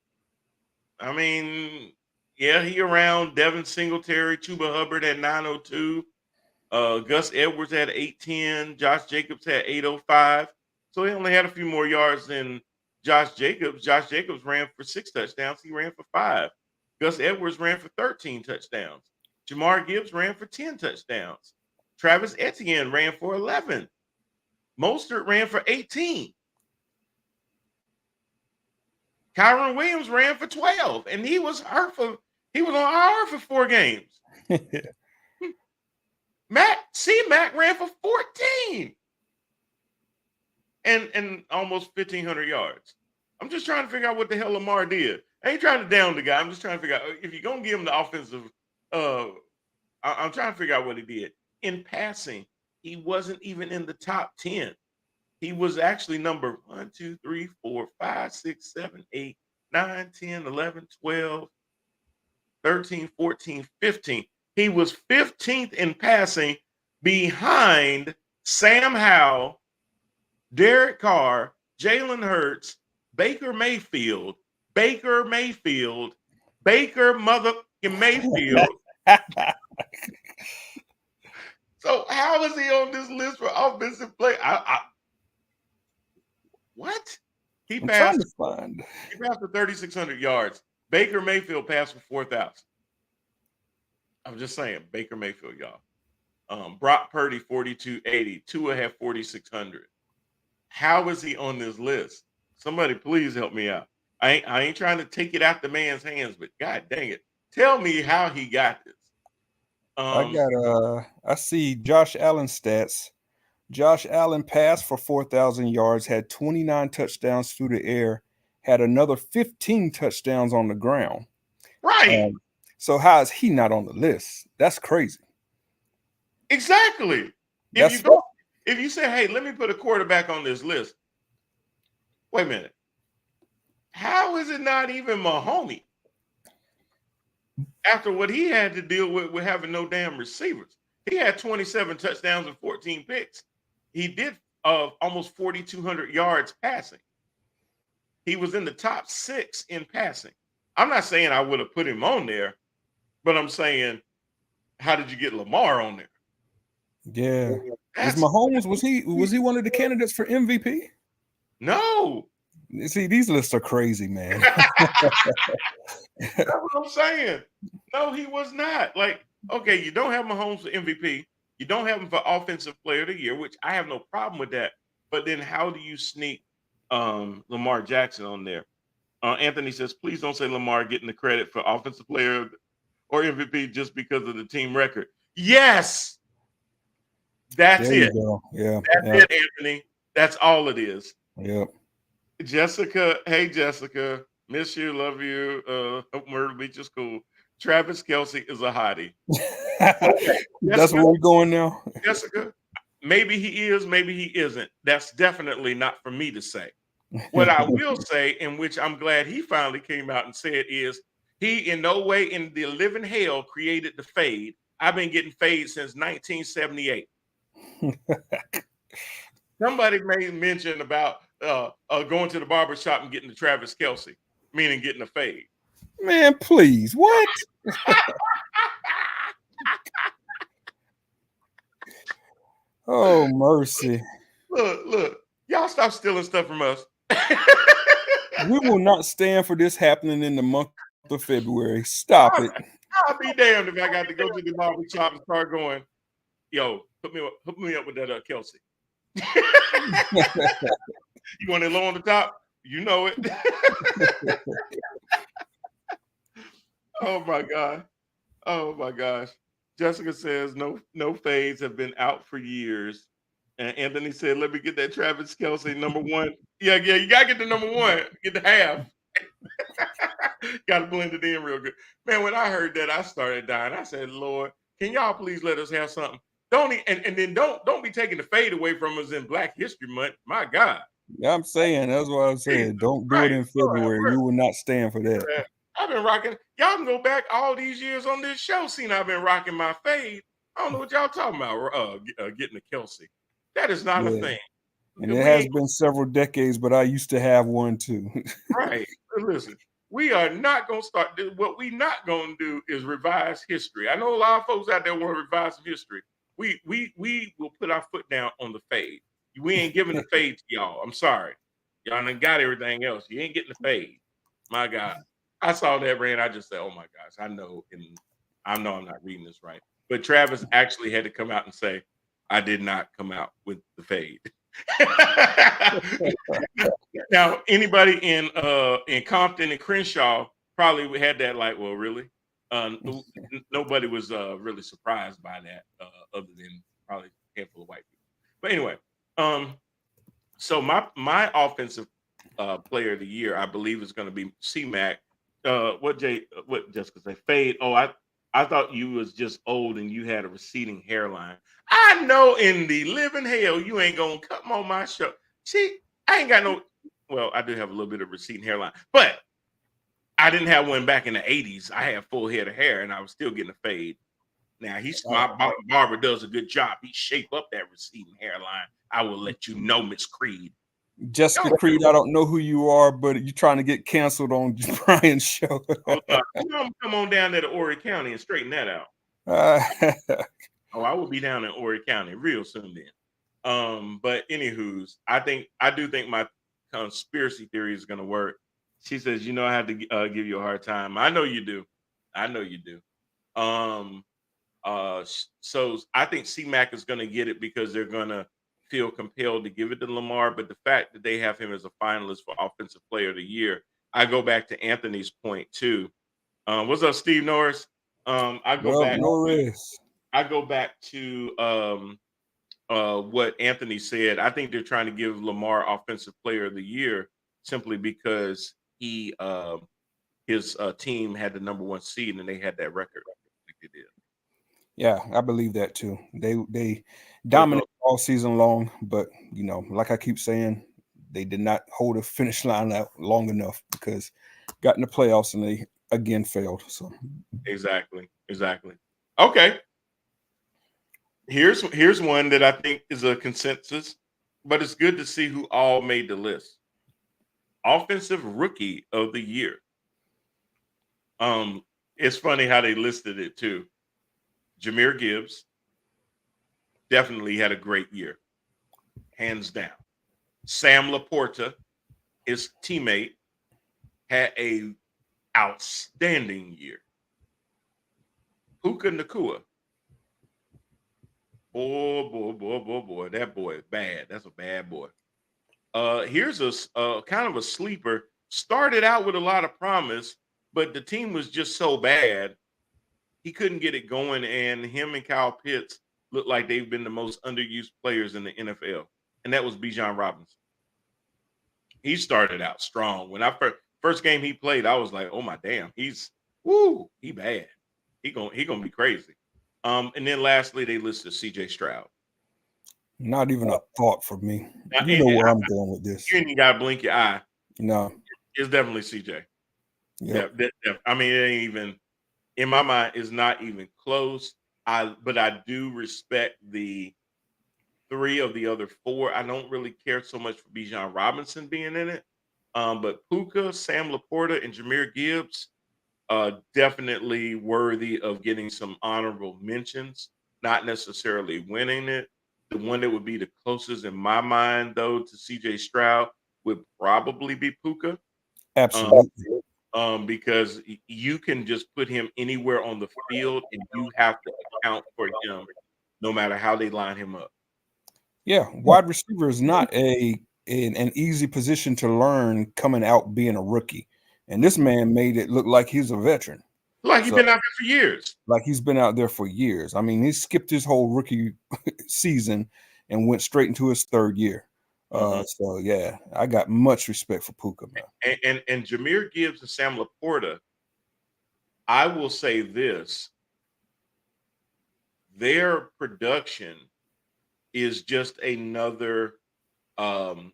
I mean, yeah, he around Devin Singletary, Chuba Hubbard at 902. Gus Edwards had 810. Josh Jacobs had 805. So he only had a few more yards than Josh Jacobs. Josh Jacobs ran for 6 touchdowns. He ran for 5. Gus Edwards ran for 13 touchdowns. Jamar Gibbs ran for 10 touchdowns. Travis Etienne ran for 11. Mostert ran for 18. Kyron Williams ran for 12, and he was on IR for 4 games. Mac ran for 14 and almost 1,500 yards. I'm just trying to figure out what the hell Lamar did. I ain't trying to down the guy. I'm just trying to figure out if you're gonna give him the offensive. I'm trying to figure out what he did in passing. He wasn't even in the top 10. He was actually number 1, 2, 3, 4, 5, 6, 7, 8, 9, 10, 11, 12, 13, 14, 15. He was 15th in passing behind Sam Howell, Derek Carr, Jalen Hurts, Baker Mayfield, Mayfield. So how is he on this list for offensive play? What? He passed for 3,600 yards. Baker Mayfield passed for 4,000. I'm just saying, Baker Mayfield, y'all. Brock Purdy, 4,280. Tua had 4,600. How is he on this list? Somebody please help me out. I ain't trying to take it out the man's hands, but God dang it. Tell me how he got this. I see Josh Allen stats. Josh Allen passed for 4,000 yards, had 29 touchdowns through the air, had another 15 touchdowns on the ground. Right. So how is he not on the list? That's crazy. Exactly. If you say, hey, let me put a quarterback on this list. Wait a minute. How is it not even Mahomes? After what he had to deal with having no damn receivers. He had 27 touchdowns and 14 picks. He did almost 4,200 yards passing. He was in the top 6 in passing. I'm not saying I would have put him on there, but I'm saying, how did you get Lamar on there? Yeah. Is Mahomes, was he one of the candidates for MVP? No. See, these lists are crazy, man. That's what I'm saying. No, he was not. Like, okay, you don't have Mahomes for MVP. You don't have him for Offensive Player of the Year, which I have no problem with that. But then how do you sneak Lamar Jackson on there? Anthony says, please don't say Lamar getting the credit for Offensive Player or MVP just because of the team record. Yes. That's it. Yeah. That's it, Anthony. That's all it is. Yep. Jessica, hey Jessica, miss you, love you. Hope Myrtle Beach is cool. Travis Kelce is a hottie. Okay, That's Jessica, where we're going now. Jessica, maybe he is, maybe he isn't. That's definitely not for me to say. What I will say, in which I'm glad he finally came out and said, is he in no way in the living hell created the fade. I've been getting fade since 1978. Somebody made mention about going to the barber shop and getting the Travis Kelsey, meaning getting a fade. Man, please, what? Oh, mercy. Look, y'all stop stealing stuff from us. We will not stand for this happening in the month of February. Stop I'll, it. I'll be damned if I got to go to the barber shop and start going, yo, hook me up with that Kelsey. You want it low on the top? You know it. Oh my God. Oh my gosh. Jessica says no fades have been out for years. And Anthony said, let me get that Travis Kelsey number one. Yeah, you gotta get the number one, get the half. Gotta blend it in real good. Man, when I heard that, I started dying. I said, Lord, can y'all please let us have something? And then don't be taking the fade away from us in Black History Month. My God. Yeah, I'm saying that's what I Jesus said. Don't do it Christ. in Lord have February. We mercy. will not stand for that. Man, I've been rocking. Y'all can go back all these years on this show. Seen I've been rocking my fade. I don't know what y'all talking about. Getting a Kelsey. That is not a Yeah. thing. And it We has ain't been several decades, but I used to have one too. right. Listen, we are not gonna start. What we not gonna do is revise history. I know a lot of folks out there want to revise some history. We will put our foot down on the fade. We ain't giving the fade to y'all. I'm sorry. Y'all done got everything else. You ain't getting the fade. My God. I saw that, Rand. I just said, oh my gosh, I know I'm not reading this right. But Travis actually had to come out and say, I did not come out with the fade. Now, anybody in Compton and Crenshaw probably had that like, well, really? Nobody was really surprised by that, other than probably a handful of white people. But anyway, um, so my offensive player of the year, I believe, is going to be C Mac. What Jessica say? Fade. Oh, I thought you was just old and you had a receding hairline. I know in the living hell you ain't gonna come on my show. See, I ain't got no. Well, I do have a little bit of receding hairline, but I didn't have one back in the '80s. I had full head of hair and I was still getting a fade. Now my barber does a good job. He shape up that receding hairline. I will let you know, Miss Creed. Jessica Creed, I don't know who you are, but you're trying to get canceled on Brian's show. I'm gonna come on down there to Horry County and straighten that out. Uh, Oh, I will be down in Horry County real soon then. But anywho's, I do think my conspiracy theory is gonna work. She says, you know, I have to give you a hard time. I know you do. I know you do. Um, so I think C-Mac is gonna get it because they're gonna feel compelled to give it to Lamar. But the fact that they have him as a finalist for Offensive Player of the Year, I go back to Anthony's point too. What's up, Steve Norris? I go well, back. Norris. I go back to what Anthony said. I think they're trying to give Lamar Offensive Player of the Year simply because his team had the number one seed and they had that record like they did. Yeah, I believe that too. They Way to go. dominated all season long, but like I keep saying, they did not hold a finish line out long enough because got in the playoffs and they again failed. So Exactly. Okay. Here's one that I think is a consensus, but it's good to see who all made the list. Offensive Rookie of the Year. Um, it's funny how they listed it too. Jahmyr Gibbs definitely had a great year, hands down. Sam Laporta, his teammate, had a outstanding year. Puka Nakua, boy, that boy is bad. That's a bad boy. Here's a kind of a sleeper. Started out with a lot of promise, but the team was just so bad he couldn't get it going. And him and Kyle Pitts look like they've been the most underused players in the NFL, and that was Bijan Robinson. He started out strong. When I first game he played, I was like, oh my damn, he bad. He gonna be crazy. And then lastly, they listed C.J. Stroud. Not even a thought for me. Now, You know where I'm going with this. you ain't got to blink your eye. No. It's definitely C.J. Yep. I mean, it ain't even in my mind. It's not even close. But I do respect the 3 of the other 4. I don't really care so much for Bijan Robinson being in it. But Puka, Sam Laporta, and Jahmyr Gibbs definitely worthy of getting some honorable mentions, not necessarily winning it. The one that would be the closest in my mind, though, to CJ Stroud would probably be Puka. Absolutely. Because you can just put him anywhere on the field and you have to account for him no matter how they line him up. Yeah, wide receiver is not an easy position to learn coming out being a rookie. And this man made it look like he's a veteran. Like he's So, been out there for years. like he's been out there for years. I mean, he skipped his whole rookie season and went straight into his 3rd year. So yeah, I got much respect for Puka, man. And Jahmyr Gibbs and Sam Laporta, I will say this: their production is just another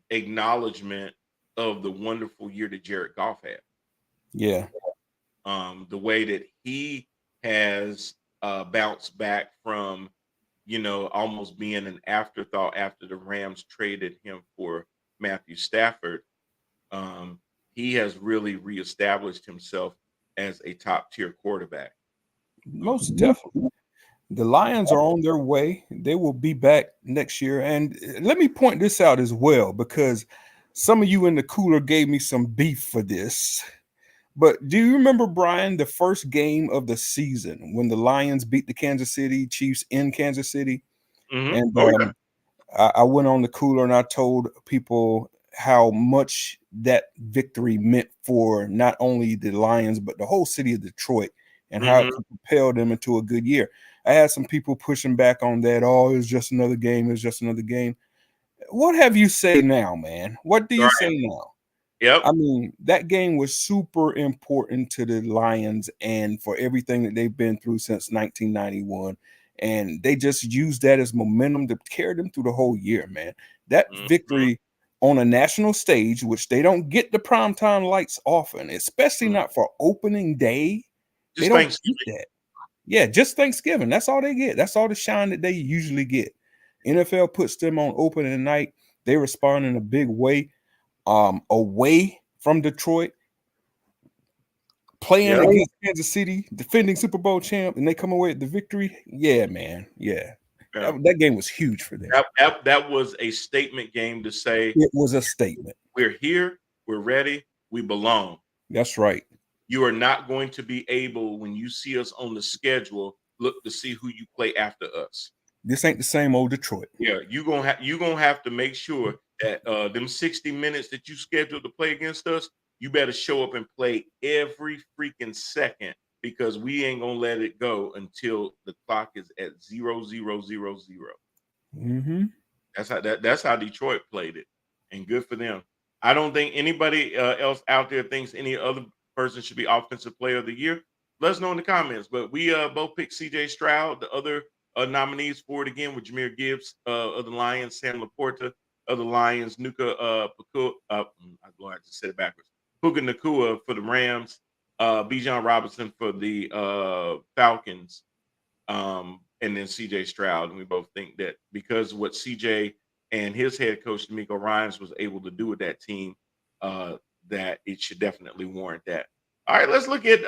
acknowledgement of the wonderful year that Jared Goff had. Yeah. The way that he has bounced back from, almost being an afterthought after the Rams traded him for Matthew Stafford. He has really reestablished himself as a top tier quarterback. Most definitely. The Lions are on their way. They will be back next year. And let me point this out as well, because some of you in the cooler gave me some beef for this. But do you remember, Brian, the first game of the season when the Lions beat the Kansas City Chiefs in Kansas City? And Oh, yeah. I went on the cooler and I told people how much that victory meant for not only the Lions, but the whole city of Detroit, and how it could propel them into a good year. I had some people pushing back on that. Oh, it's just another game. It's just another game. What have you say now, man? What do you say now? Yep. I mean, that game was super important to the Lions and for everything that they've been through since 1991. And they just used that as momentum to carry them through the whole year, man. That victory on a national stage, which they don't get the primetime lights often, especially not for opening day. Just they don't get that. Yeah, just Thanksgiving. That's all they get. That's all the shine that they usually get. NFL puts them on opening night. They respond in a big way. Away from Detroit, playing against Kansas City, defending Super Bowl champ, and they come away with the victory. Yeah, man. Yeah. That game was huge for them. That was a statement game to say it was a statement. We're here, we're ready, we belong. That's right. You are not going to be able, when you see us on the schedule, look to see who you play after us. This ain't the same old Detroit. Yeah, you're gonna have to make sure that them 60 minutes that you scheduled to play against us, you better show up and play every freaking second, because we ain't gonna let it go until the clock is at 0-0-0-0. That's how Detroit played it, and good for them. I don't think anybody else out there thinks any other person should be offensive player of the year. Let us know in the comments. But we both picked C.J. Stroud. The other nominees for it again with Jahmyr Gibbs of the Lions, Sam Laporta of the Lions, Nuka Pakua. I'm going to have to say it backwards. Puka Nakua for the Rams, Bijan Robinson for the Falcons, and then C.J. Stroud. And we both think that because what C.J. and his head coach, D'Amico Ryans, was able to do with that team, that it should definitely warrant that. All right, let's look at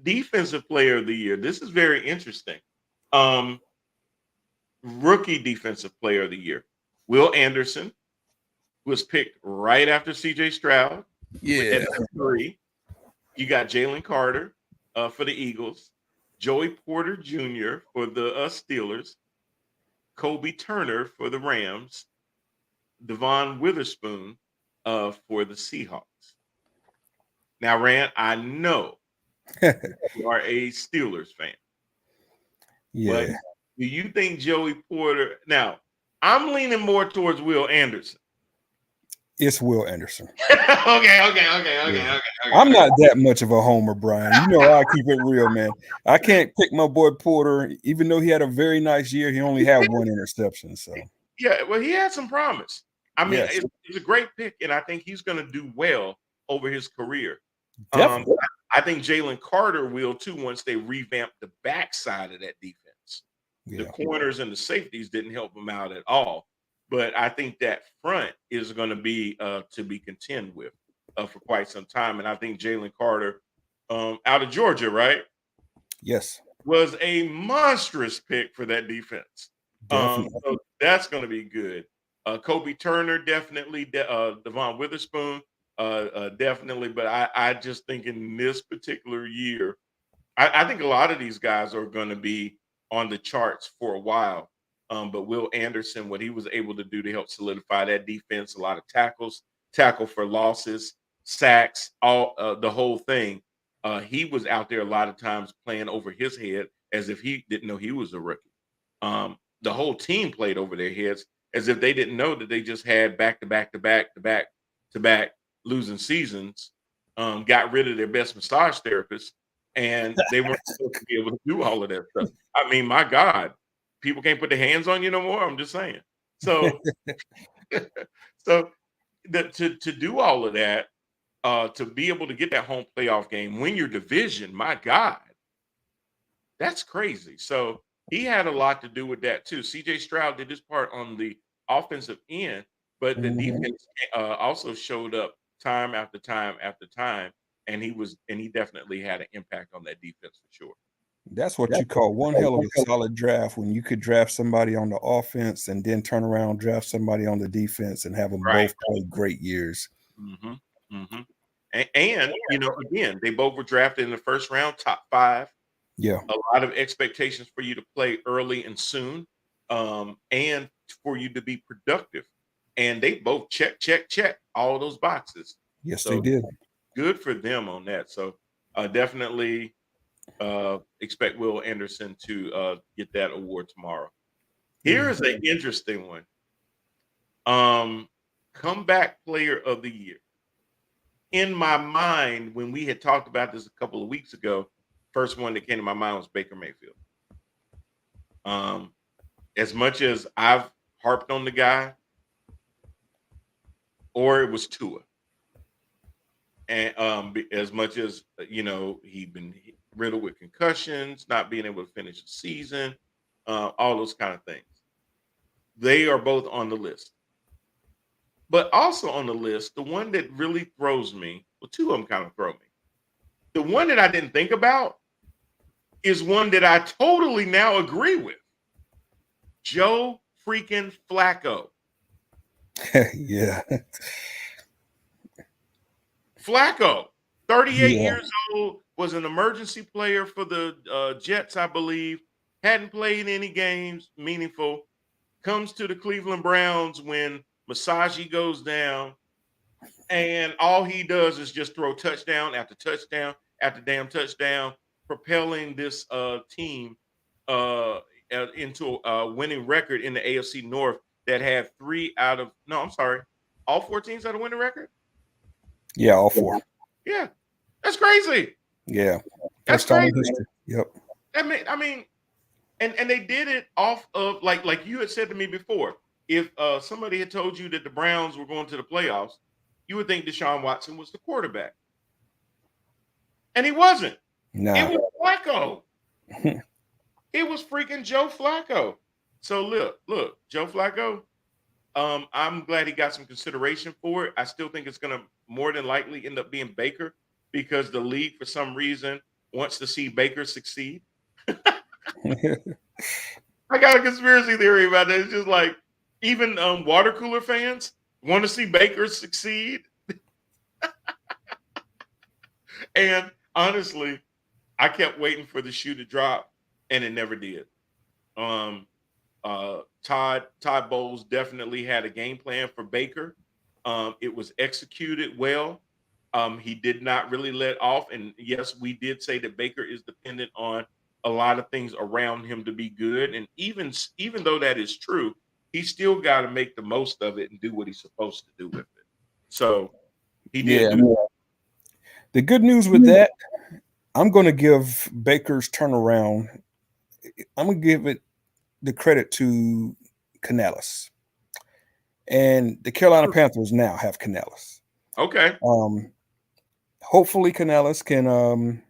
defensive player of the year. This is very interesting. Rookie defensive player of the year, Will Anderson, was picked right after CJ Stroud. Yeah. At number 3. You got Jalen Carter for the Eagles, Joey Porter Jr. for the Steelers, Kobe Turner for the Rams, Devon Witherspoon for the Seahawks. Now, Rand, I know you are a Steelers fan. Yeah. But do you think Joey Porter? Now, I'm leaning more towards Will Anderson. It's Will Anderson. Okay. I'm not that much of a homer, Brian. You know I keep it real, man. I can't pick my boy Porter, even though he had a very nice year. He only had one interception, so Yeah, well, he had some promise. I mean, yes, it's a great pick, and I think he's going to do well over his career. Um, definitely. I think Jalen Carter will too once they revamp the backside of that defense. The Yeah, corners and the safeties didn't help him out at all, but I think that front is going to be contend with for quite some time, and I think Jalen Carter, out of Georgia, right, yes, was a monstrous pick for that defense. definitely. So that's going to be good. Kobe Turner definitely, Devon Witherspoon definitely, but I just think in this particular year, I think a lot of these guys are going to be on the charts for a while. But Will Anderson, what he was able to do to help solidify that defense, a lot of tackles, tackle for losses, sacks, all the whole thing. He was out there a lot of times playing over his head as if he didn't know he was a rookie. The whole team played over their heads as if they didn't know that they just had back to back to back to back to back losing seasons. Got rid of their best massage therapist, and they weren't supposed to be able to do all of that stuff. I mean, my God, people can't put their hands on you no more. I'm just saying. So, so to do all of that, to be able to get that home playoff game, win your division, my God, that's crazy. So he had a lot to do with that too. CJ Stroud did his part on the offensive end, but the Mhm. defense also showed up time after time after time, and he definitely had an impact on that defense for sure. That's what you call one hell of a solid draft when you could draft somebody on the offense and then turn around, draft somebody on the defense and have them Right. both play great years. Hmm. Hmm. And again, they both were drafted in the first round, top five. Yeah. A lot of expectations for you to play early and soon, and for you to be productive. And they both check all those boxes. Yes, they So did. good for them on that. So definitely expect Will Anderson to get that award tomorrow. Here is an interesting one. Um, Comeback Player of the Year. In my mind, when we had talked about this a couple of weeks ago, first one that came to my mind was Baker Mayfield. Um, as much as I've harped on the guy, or it was Tua, and as much as he'd been riddled with concussions, not being able to finish the season, all those kind of things. They are both on the list, but also on the list, the one that really throws me. Well, two of them kind of throw me. The one that I didn't think about is one that I totally now agree with. Joe freaking Flacco. Yeah. Flacco, 38 Yeah. years old, was an emergency player for the Jets, I believe. Hadn't played any games meaningful. Comes to the Cleveland Browns when Masagi goes down, and all he does is just throw touchdown after touchdown after damn touchdown, propelling this team uh, into a winning record in the AFC North that had all four teams had a winning record. Yeah, all four. Yeah, that's crazy. Yeah. That's First time in crazy. history. Yep. I mean, and they did it off of like you had said to me before. If somebody had told you that the Browns were going to the playoffs, you would think Deshaun Watson was the quarterback, and he wasn't. It Nah. was Flacco. It was freaking Joe Flacco. So look, Joe Flacco. I'm glad he got some consideration for it. I still think it's going to more than likely end up being Baker because the league, for some reason, wants to see Baker succeed. I got a conspiracy theory about that. It's just like even water cooler fans want to see Baker succeed. And honestly, I kept waiting for the shoe to drop, and it never did. Um, Todd Bowles definitely had a game plan for Baker. It was executed well. He did not really let off, and yes, we did say that Baker is dependent on a lot of things around him to be good. And even though that is true, he still got to make the most of it and do what he's supposed to do with it. So he did Yeah. do it. The good news with that, I'm going to give Baker's turnaround. I'm going to give it the credit to Canales, and the Carolina Panthers now have Canales. Okay. Hopefully, Canales can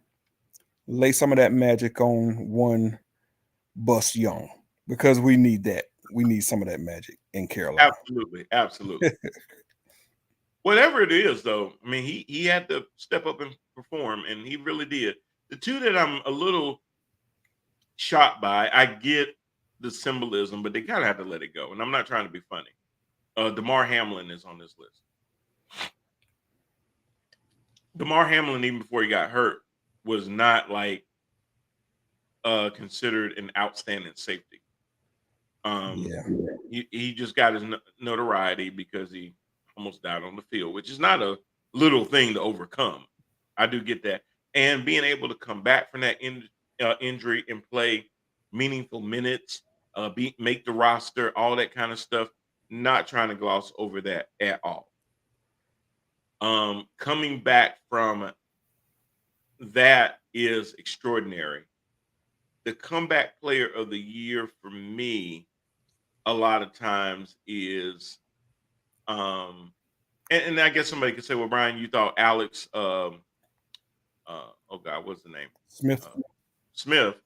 lay some of that magic on one Bus Young, because we need that. We need some of that magic in Carolina. Absolutely. Absolutely. Whatever it is, though, I mean, he had to step up and perform, and he really did. The two that I'm a little shocked by, I get the symbolism, but they kind of have to let it go. And I'm not trying to be funny. Damar Hamlin is on this list. Damar Hamlin, even before he got hurt, was not like considered an outstanding safety. Yeah. He just got his notoriety because he almost died on the field, which is not a little thing to overcome. I do get that, and being able to come back from that injury and play meaningful minutes, make the roster, all that kind of stuff. Not trying to gloss over that at all. Coming back from that is extraordinary. The comeback player of the year for me, a lot of times is, and I guess somebody could say, well, Brian, you thought Alex, oh God, what's the name? Smith. Smith,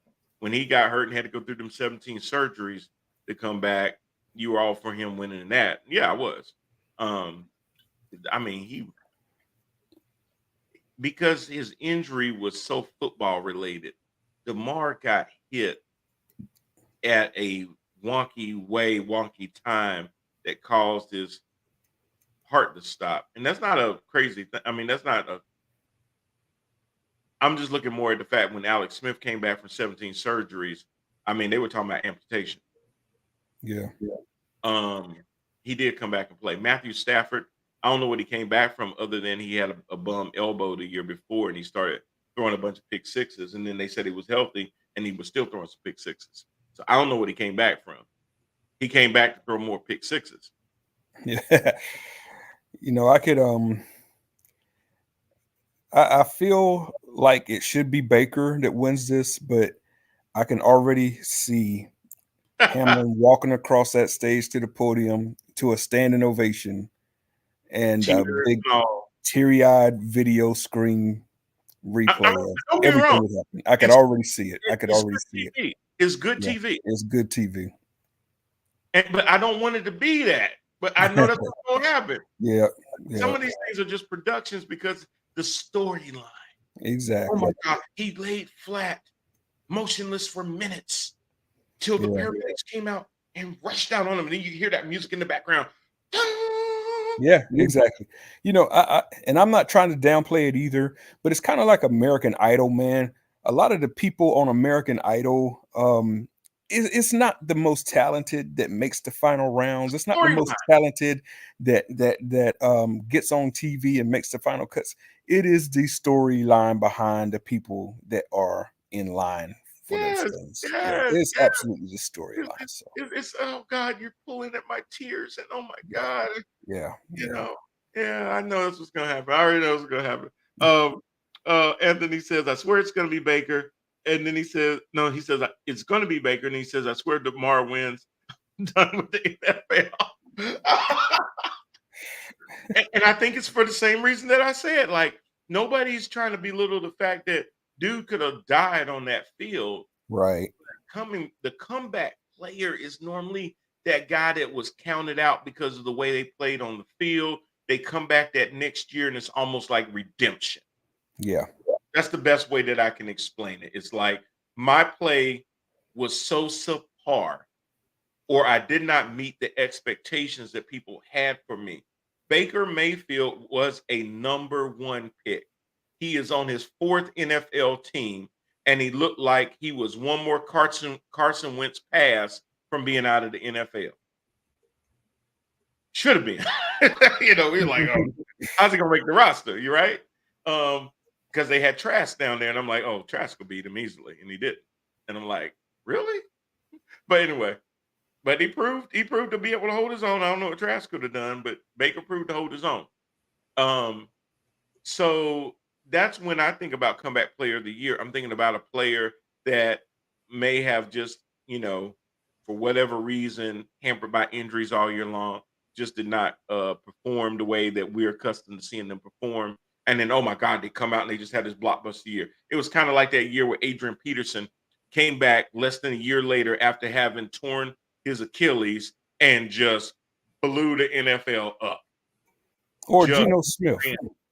when he got hurt and had to go through them 17 surgeries to come back, you were all for him winning that. Yeah, I was. I mean, because his injury was so football related, DeMar got hit at a wonky time that caused his heart to stop. And that's not a crazy thing. I mean, that's not a. I'm just looking more at the fact when Alex Smith came back from 17 surgeries. I mean, they were talking about amputation. Yeah. He did come back and play. Matthew Stafford, I don't know what he came back from other than he had a bum elbow the year before and he started throwing a bunch of pick sixes. And then they said he was healthy and he was still throwing some pick sixes. So I don't know what he came back from. He came back to throw more pick sixes. Yeah. I could I feel like it should be Baker that wins this, but I can already see Hamlin walking across that stage to the podium to a standing ovation and a Tears big and all. teary-eyed video screen replay of Don't get me everything wrong. that happened. I could It's, already see it. I could it's already good see it. TV. It's good Yeah, TV. it's good TV. But I don't want it to be that. But I know that's what's going to happen. Yeah, Some yeah, of these things are just productions because the storyline. Oh exactly. my God. He laid flat, motionless for minutes till the Yeah, paramedics came out and rushed out on him. And then you hear that music in the background. yeah, exactly. And I'm not trying to downplay it either, but it's kind of like American Idol, man. A lot of the people on American Idol, it's not the most talented that makes the final rounds. It's not the most Storyline. talented that gets on TV and makes the final cuts. It is the storyline behind the people that are in line for those Yes, things. Yeah, yes, it's yes. absolutely the storyline. So Oh God, you're pulling at my tears. And oh my God. yeah, You yeah. know, yeah, I know this was gonna happen. I already know it's gonna happen. Anthony says, "I swear it's gonna be Baker," and then he says, "No," he says, "It's gonna be Baker," and he says, "I swear Demar wins." Done with the NFL. And I think it's for the same reason that I said. Like nobody's trying to belittle the fact that dude could have died on that field. Right. The comeback player is normally that guy that was counted out because of the way they played on the field. They come back that next year and it's almost like redemption. Yeah. That's the best way that I can explain it. It's like my play was so subpar, or I did not meet the expectations that people had for me. Baker Mayfield was a number one pick. He is on his fourth NFL team, and he looked like he was one more Carson Wentz pass from being out of the NFL. Should have been. We're like, oh, how's he gonna make the roster? You right? Because they had Trask down there, and I'm like, oh, Trask will beat him easily, and he didn't. And I'm like, really? But anyway, but he proved to be able to hold his own. I don't know what Trask could have done, but Baker proved to hold his own. Um, so that's when I think about comeback player of the year. I'm thinking about a player that may have just, for whatever reason, hampered by injuries all year long, just did not perform the way that we're accustomed to seeing them perform. And then, oh my God, they come out and they just had this blockbuster year. It was kind of like that year where Adrian Peterson came back less than a year later after having torn his Achilles and just blew the NFL up. Or Just Geno Smith.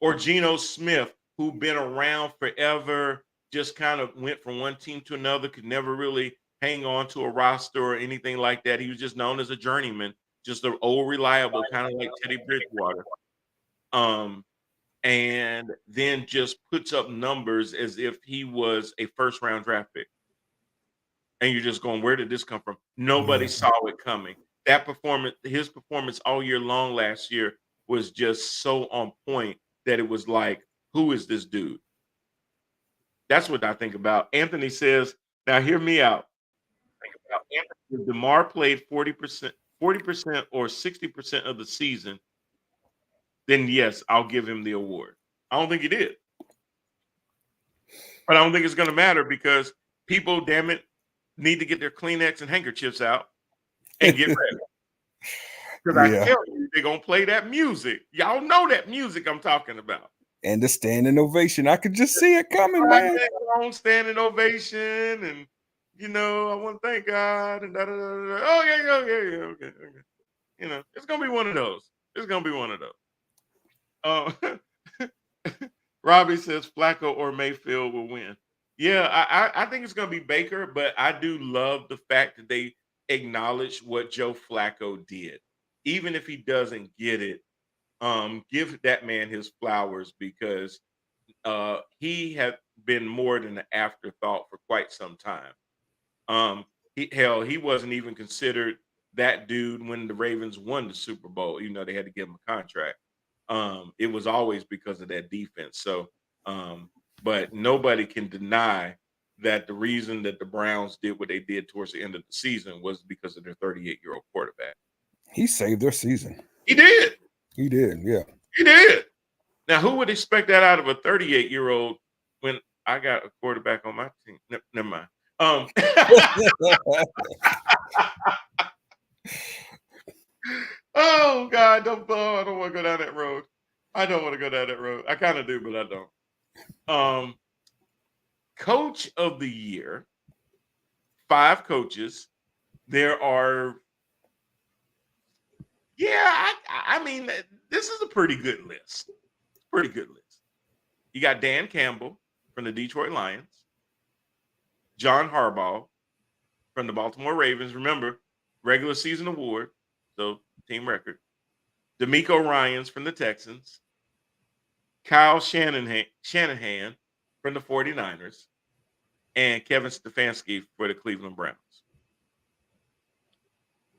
or Geno Smith, who been around forever, just kind of went from one team to another, could never really hang on to a roster or anything like that. He was just known as a journeyman, just an old reliable, kind of like Teddy Bridgewater. Um, and then just puts up numbers as if he was a first round draft pick. And you're just going, where did this come from? Nobody Yeah. saw it coming. That performance, his performance all year long last year was just so on point that it was like, who is this dude? That's what I think about. Anthony says, now hear me out. Think about Anthony. If DeMar played 40% or 60% of the season, then yes, I'll give him the award. I don't think he did. But I don't think it's going to matter because people, damn it, need to get their Kleenex and handkerchiefs out and get ready. Because I tell you, they're going to play that music. Y'all know that music I'm talking about. And the standing ovation. I could just see it coming, man. Standing ovation, and I want to thank God, and da da da da. Oh yeah, okay. It's gonna be one of those. It's gonna be one of those. Robbie says Flacco or Mayfield will win. Yeah, I think it's gonna be Baker, but I do love the fact that they acknowledge what Joe Flacco did, even if he doesn't get it. Give that man his flowers because he had been more than an afterthought for quite some time. He wasn't even considered that dude when the Ravens won the Super Bowl. They had to give him a contract. It was always because of that defense. So, but nobody can deny that the reason that the Browns did what they did towards the end of the season was because of their 38-year-old quarterback. He saved their season. He did. He did. Yeah. He did. Now, who would expect that out of a 38-year-old when I got a quarterback on my team? Never mind. Oh God, I don't want to go down that road. I don't want to go down that road. I kind of do, but I don't. Coach of the year, 5 coaches. There are, I mean, this is a pretty good list. Pretty good list. You got Dan Campbell from the Detroit Lions, John Harbaugh from the Baltimore Ravens. Remember, regular season award, so team record. DeMeco Ryans from the Texans, Kyle Shanahan from the 49ers, and Kevin Stefanski for the Cleveland Browns.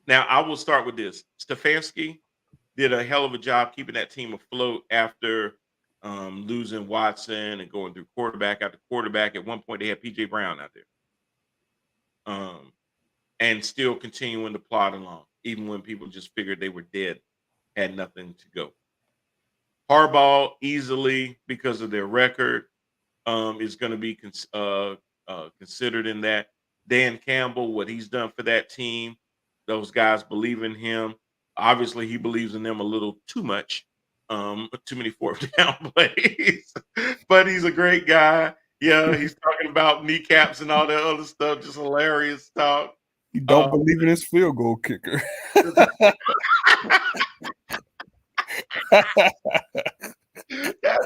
Now, I will start with this. Stefanski did a hell of a job keeping that team afloat after losing Watson and going through quarterback after quarterback. At one point, they had P.J. Brown out there. And still continuing to plod along, even when people just figured they were dead, had nothing to go. Harbaugh, easily, because of their record, is going to be considered in that. Dan Campbell, what he's done for that team, those guys believe in him. Obviously, he believes in them a little too much, too many fourth down plays, but he's a great guy. Yeah, he's talking about kneecaps and all that other stuff, just hilarious talk. He don't believe in his field goal kicker. That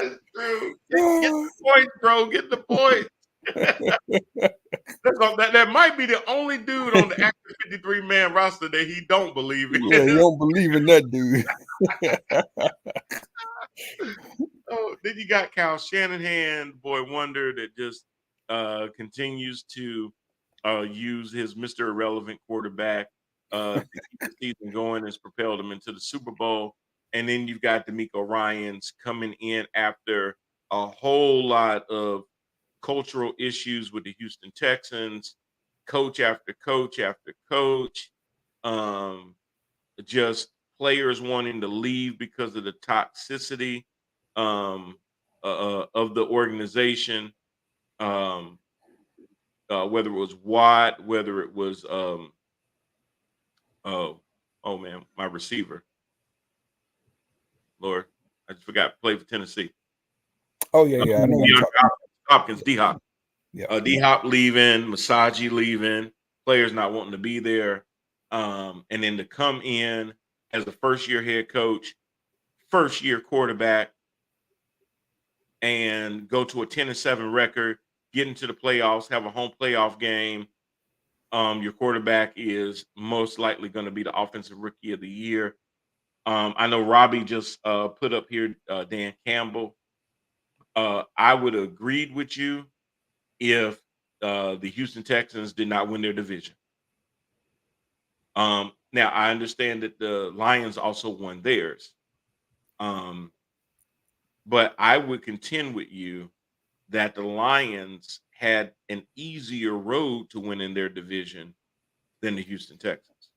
is true. Get the points, bro. Get the points. That might be the only dude on the active 53-man roster that he don't believe in. Yeah, you don't believe in that dude. Oh, then you got Kyle Shanahan, boy wonder, that just continues to use his Mr. Irrelevant quarterback to keep the season going, has propelled him into the Super Bowl. And then you've got DeMeco Ryans coming in after a whole lot of cultural issues with the Houston Texans, coach after coach after coach, just players wanting to leave because of the toxicity um, of the organization. Um, whether it was Watt, whether it was oh man, my receiver, Lord, I just forgot. Played for Tennessee. Oh yeah. I know you're DeAndre talking. Hopkins, D Hop. Yeah. D Hop leaving, Masagi leaving, players not wanting to be there. And then to come in as a first year head coach, first year quarterback, and go to a 10-7 record, get into the playoffs, have a home playoff game. Your quarterback is most likely going to be the offensive rookie of the year. I know Robbie just put up here Dan Campbell. I would have agreed with you if the Houston Texans did not win their division. Now I understand that the Lions also won theirs. But I would contend with you that the Lions had an easier road to win in their division than the Houston Texans.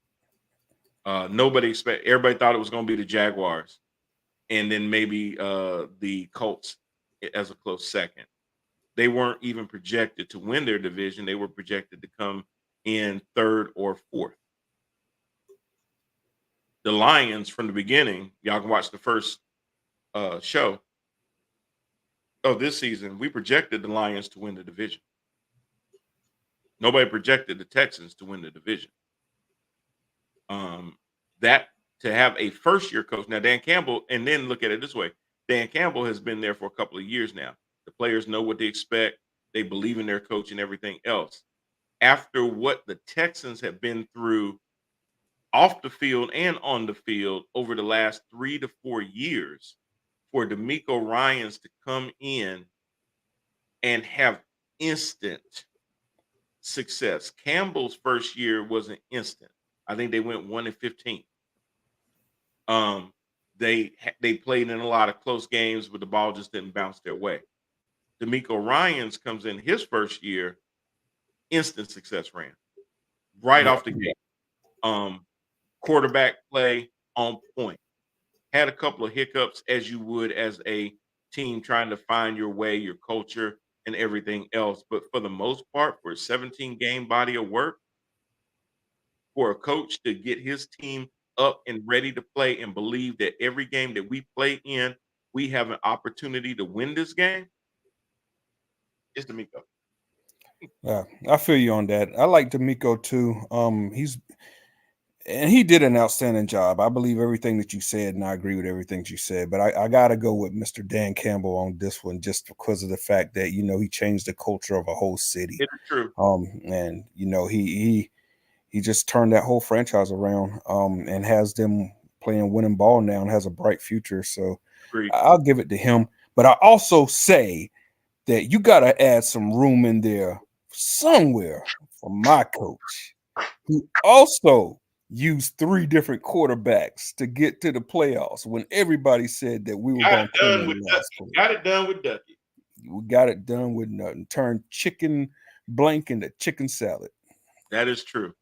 Everybody thought it was going to be the Jaguars and then maybe the Colts as a close second. They weren't even projected to win their division. They were projected to come in third or fourth. The Lions from the beginning, y'all can watch the first show of this season, we projected the Lions to win the division. Nobody projected the Texans to win the division. That to have a first year coach now, Dan Campbell, and then look at it this way: Dan Campbell has been there for a couple of years now. The players know what they expect. They believe in their coach and everything else. After what the Texans have been through off the field and on the field over the last 3 to 4 years, for DeMeco Ryans to come in and have instant success. Campbell's first year wasn't instant. I think they went 1-15. They played in a lot of close games, but the ball just didn't bounce their way. DeMeco Ryans comes in his first year, instant success ran right off the gate. Quarterback play on point. Had a couple of hiccups as you would as a team trying to find your way, your culture, and everything else. But for the most part, for a 17-game body of work, for a coach to get his team up and ready to play and believe that every game that we play in, we have an opportunity to win this game, it's DeMeco. Yeah, I feel you on that. I like DeMeco too. He did an outstanding job. I believe everything that you said, and I agree with everything that you said. But I got to go with Mr. Dan Campbell on this one, just because of the fact that he changed the culture of a whole city. It's true. And he just turned that whole franchise around. And has them playing winning ball now and has a bright future. So Agreed. I'll give it to him. But I also say that you got to add some room in there somewhere for my coach, who also used 3 different quarterbacks to get to the playoffs when everybody said that we were going to come in last place. Got it done with Ducky. We got it done with nothing. Turned chicken blank into chicken salad. That is true.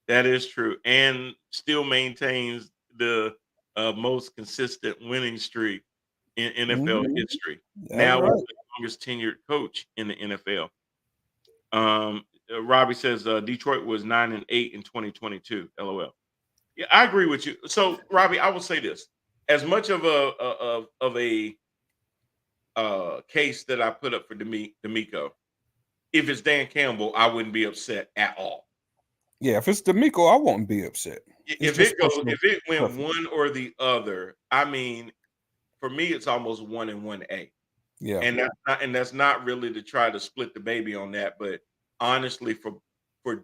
That is true. And still maintains the most consistent winning streak in NFL history. Now right. the longest tenured coach in the NFL. Robbie says Detroit was 9-8 in 2022. LOL. Yeah, I agree with you. So, Robbie, I will say this: as much of a case that I put up for DeMeco, if it's Dan Campbell, I wouldn't be upset at all. Yeah, if it's DeMeco, I won't be upset. If it went one or the other, I mean, for me, it's almost 1 and 1A. Yeah, and that's not really to try to split the baby on that, but honestly, for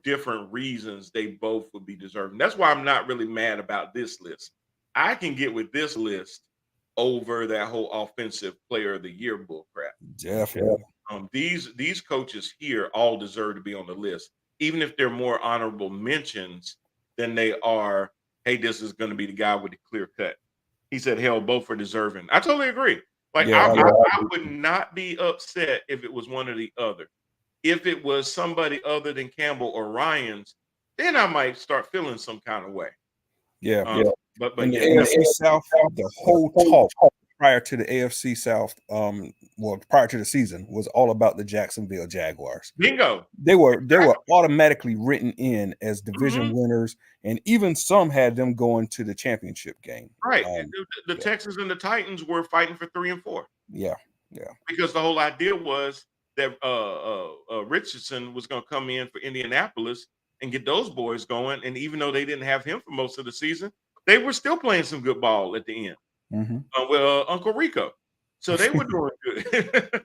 different reasons, they both would be deserving. That's why I'm not really mad about this list. I can get with this list over that whole offensive player of the year bull crap. definitely. These coaches here all deserve to be on the list, even if they're more honorable mentions than they are. Hey, this is going to be the guy with the clear cut. He said, hell, both are deserving. I totally agree. Like, I would not be upset if it was one or the other. If it was somebody other than Campbell or Ryans, then I might start feeling some kind of way. Yeah. But in yeah, the AFC South, the whole talk prior to the AFC South, well, prior to the season, was all about the Jacksonville Jaguars. Bingo. They were automatically written in as division Mhm. winners, and even some had them going to the championship game. Right. The Yeah, Texans and the Titans were fighting for 3 and 4 yeah, yeah. because the whole idea was that Richardson was going to come in for Indianapolis and get those boys going. And even though they didn't have him for most of the season, they were still playing some good ball at the end. Mhm. With Uncle Rico, so they were doing good.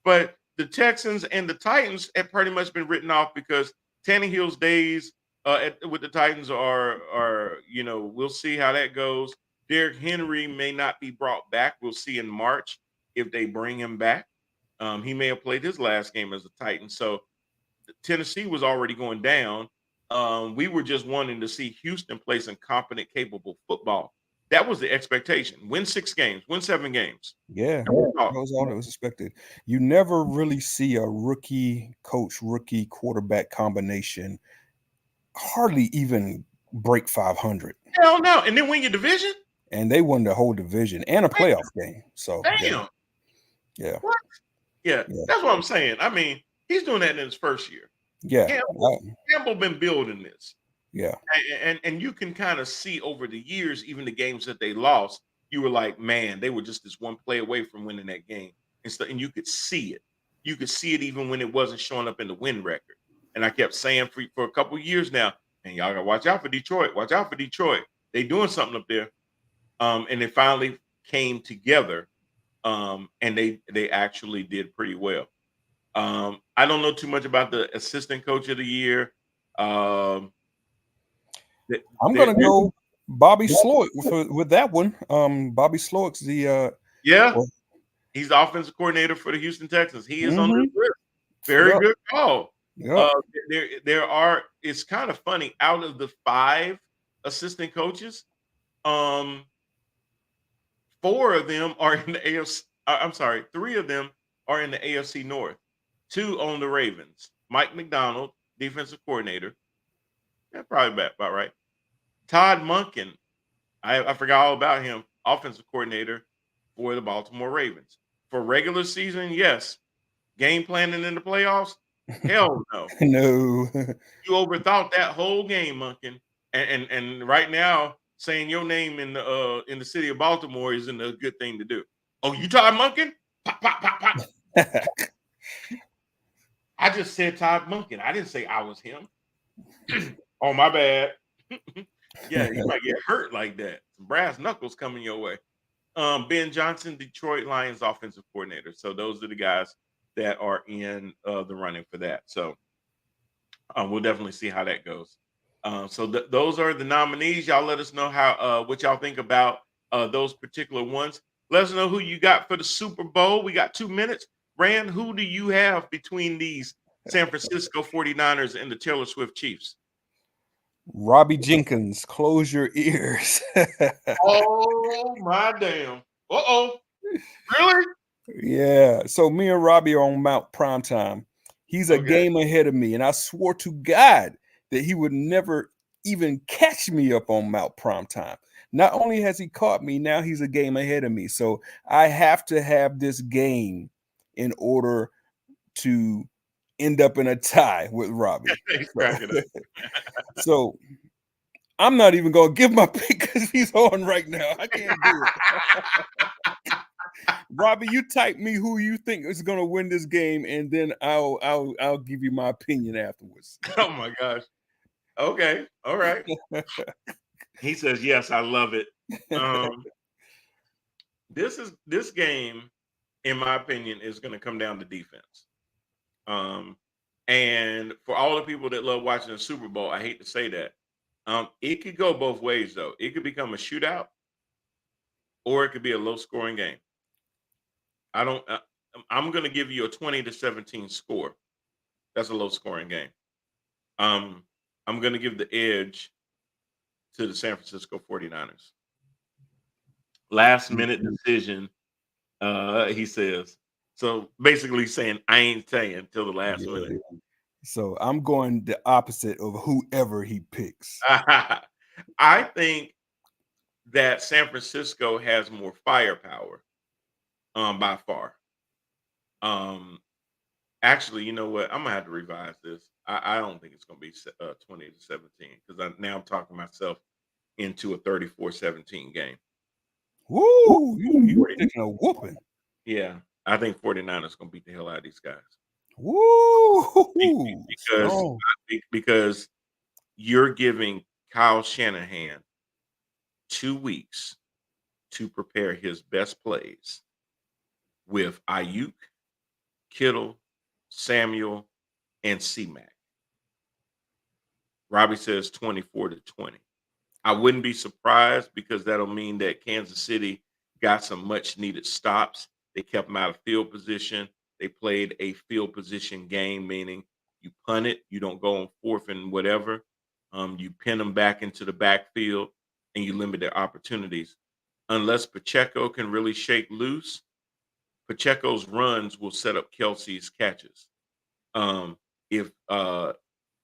But the Texans and the Titans have pretty much been written off because Tannehill's days with the Titans are we'll see how that goes. Derrick Henry may not be brought back. We'll see in March if they bring him back. He may have played his last game as a Titan. So Tennessee was already going down. We were just wanting to see Houston play some competent, capable football. That was the expectation. Win 6 games, win 7 games. Yeah, That was that all. was all that was expected. You never really see a rookie coach, rookie quarterback combination hardly even break 500, Hell no. And then win your division? and they won the whole division and a Damn. playoff game. So yeah, Damn. yeah, What? Yeah, yeah, that's what I'm saying. I mean, he's doing that in his first year. yeah, Campbell been building this. yeah. And you can kind of see over the years, even the games that they lost, you were like, man, they were just this one play away from winning that game. And you could see it. You could see it even when it wasn't showing up in the win record. And I kept saying for a couple of years now, and y'all gotta watch out for Detroit. Watch out for Detroit. They doing something up there. And they finally came together. And they actually did pretty well. I don't know too much about the assistant coach of the year. Um, I'm they gonna go Bobby Slowick with that one. Bobby Slowick's the yeah, well, he's the offensive coordinator for the Houston Texans. He is on this mhm, list. Very yep, good call. yep. Uh, there are. It's kind of funny. Out of the 5 assistant coaches, um, 4 of them are in the AFC. I'm sorry, 3 of them are in the AFC North. 2 on the Ravens. Mike McDonald, defensive coordinator. Yeah, probably about right. Todd Monken, I forgot all about him, offensive coordinator for the Baltimore Ravens. For regular season, yes. Game planning in the playoffs, hell no. No, You overthought that whole game, Monken. And right now, saying your name in the city of Baltimore isn't a good thing to do. Oh, you Todd Monken? Pop, pop, pop, pop. I just said Todd Monken. I didn't say I was him. Oh, my bad. Yeah, you might get hurt like that. Some brass knuckles coming your way. Ben Johnson, Detroit Lions offensive coordinator. So those are the guys that are in the running for that. So we'll definitely see how that goes. So those are the nominees. Y'all let us know how what y'all think about those particular ones. Let us know who you got for the Super Bowl. We got 2 minutes. Rand, who do you have between these San Francisco 49ers and the Taylor Swift Chiefs? Robbie Jenkins, close your ears. Oh my damn. Uh-oh. Really? Yeah. So me and Robbie are on Mount Primetime. He's a Okay. game ahead of me, and I swore to God that he would never even catch me up on Mount Primetime. Not only has he caught me, now he's a game ahead of me. So I have to have this game in order to end up in a tie with Robbie. He's cracking up. So I'm not even gonna give my pick because he's on right now. I can't do it. Robbie, you type me who you think is gonna win this game, and then I'll give you my opinion afterwards. Oh my gosh. Okay. All right. He says, yes, I love it. Um, this game, in my opinion, is going to come down to defense. Um, and for all the people that love watching the Super Bowl, I hate to say that. It could go both ways, though. It could become a shootout, or it could be a low scoring game. I don't. I'm going to give you a 20-17 score. That's a low scoring game. Um, I'm going to give the edge to the San Francisco 49ers. Last minute decision, he says. So basically saying, I ain't saying till the last Yeah. minute. So I'm going the opposite of whoever he picks. I think that San Francisco has more firepower. by far. Um, Actually, you know what? I'm gonna have to revise this. I don't think it's gonna be 20-17 because now I'm talking myself into a 34-17 game. Woo! You taking a whooping. Yeah, I think 49ers gonna beat the hell out of these guys. Woo! Because Strong. because you're giving Kyle Shanahan 2 weeks to prepare his best plays with Ayuk, Kittle, Samuel, and C-Mac. Robbie says 24-20. I wouldn't be surprised because that'll mean that Kansas City got some much needed stops. They kept them out of field position. They played a field position game, meaning you punt it, you don't go on fourth and whatever. You pin them back into the backfield and you limit their opportunities. Unless Pacheco can really shake loose, Pacheco's runs will set up Kelsey's catches. If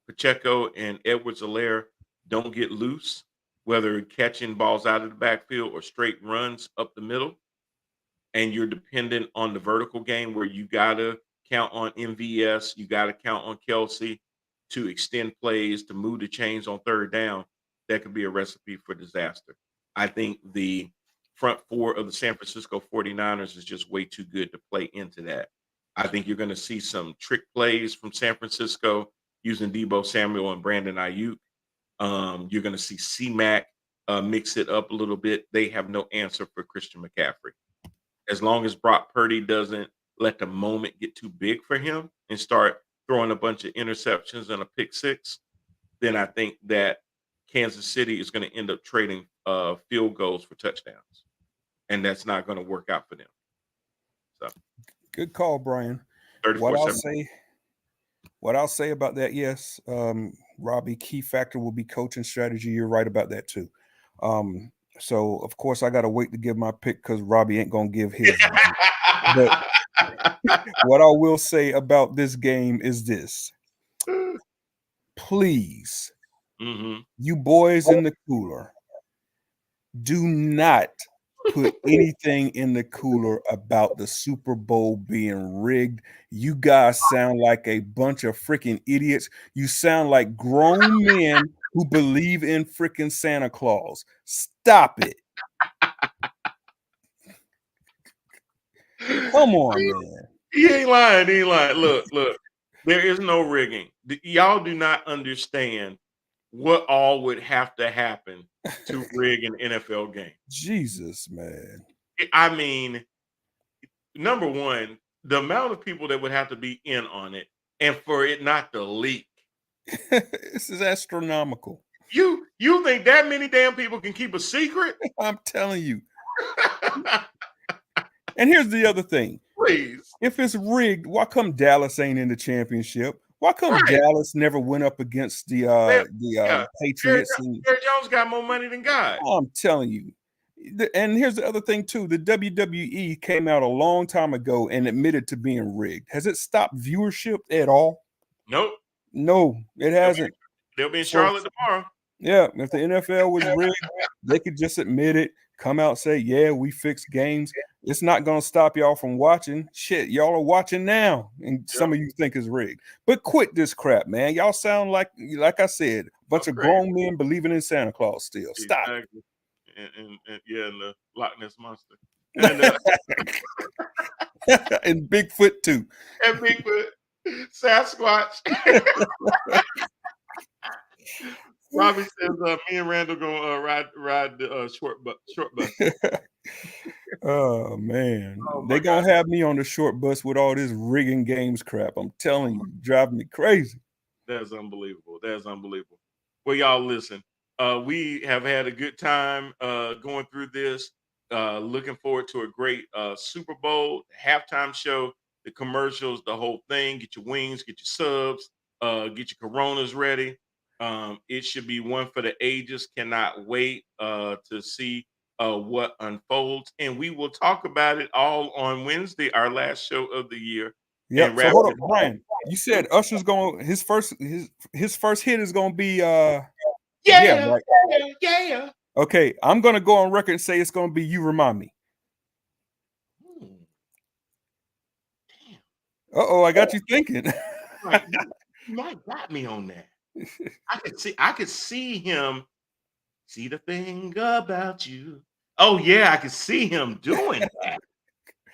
Pacheco and Edwards-Helaire don't get loose, whether catching balls out of the backfield or straight runs up the middle, and you're dependent on the vertical game where you gotta count on MVS, you gotta count on Kelsey to extend plays, to move the chains on third down, that could be a recipe for disaster. I think the front four of the San Francisco 49ers is just way too good to play into that. I think you're going to see some trick plays from San Francisco using Debo Samuel and Brandon Ayuk. You're going to see C-Mac mix it up a little bit. They have no answer for Christian McCaffrey. As long as Brock Purdy doesn't let the moment get too big for him and start throwing a bunch of interceptions and a pick six, then I think that Kansas City is going to end up trading field goals for touchdowns, and that's not going to work out for them. So, good call, Brian. 34-7. What I'll say about that, yes, Robbie, key factor will be coaching strategy. You're right about that too. So of course I gotta wait to give my pick because Robbie ain't gonna give his. But what I will say about this game is this: please, you boys in the cooler, do not put anything in the cooler about the Super Bowl being rigged. You guys sound like a bunch of freaking idiots. You sound like grown men who believe in freaking Santa Claus. Stop it. Come on, man. He ain't lying. He ain't lying. Look. There is no rigging. Y'all do not understand what all would have to happen to rig an NFL game. Jesus, man. I mean, number one, the amount of people that would have to be in on it and for it not to leak. This is astronomical. You think that many damn people can keep a secret? I'm telling you. And here's the other thing. Please. If it's rigged, why come Dallas ain't in the championship? Why come Dallas never went up against the Patriots? Jerry Jones got more money than God. I'm telling you. And here's the other thing too. The WWE came out a long time ago and admitted to being rigged. Has it stopped viewership at all? Nope. No, it hasn't. They'll be in Charlotte tomorrow. Yeah, if the NFL was rigged, they could just admit it, come out, say, yeah, we fixed games. It's not going to stop y'all from watching. Shit, y'all are watching now, and some of you think it's rigged. But quit this crap, man. Y'all sound like I said, a bunch of grown men believing in Santa Claus still. Stop. Exactly. And the Loch Ness Monster. And, and Bigfoot, too. And Bigfoot. Sasquatch. Robbie says, me and Randall gonna ride the short bus. Oh man, they gonna have me on the short bus with all this rigging games crap. I'm telling you, driving me crazy. That's unbelievable. Well, y'all listen. We have had a good time going through this. Looking forward to a great Super Bowl halftime show, the commercials, the whole thing. Get your wings, get your subs, get your Coronas ready. It should be one for the ages. Cannot wait to see what unfolds, and we will talk about it all on Wednesday, our last show of the year. Yeah. So hold up, Brian. You said Usher's going his first hit is going to be yeah. Okay, I'm going to go on record and say it's going to be "You Remind Me." Uh-oh, I got you thinking. Like, you might got me on that. I could see him. See the thing about you. Oh yeah, I could see him doing that.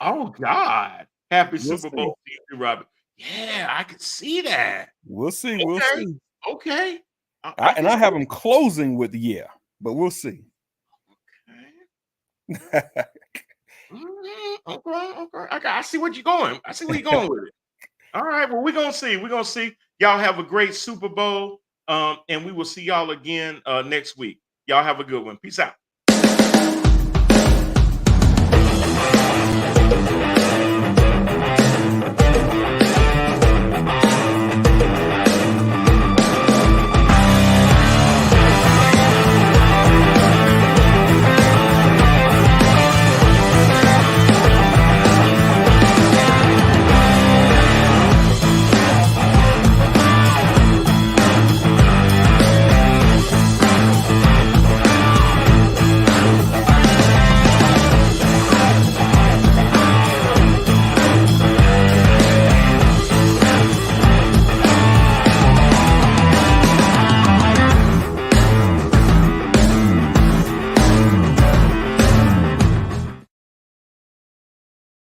Oh God. Happy We'll Super see. Bowl to you, Robert. Yeah, I could see that. We'll see. We'll Okay. see. Okay. I And can I see have him closing with yeah, but we'll see. it. Okay. I see what you're going. I see where you're going with it. All right. Well, we're gonna see. We're gonna see. Y'all have a great Super Bowl. And we will see y'all again next week. Y'all have a good one. Peace out.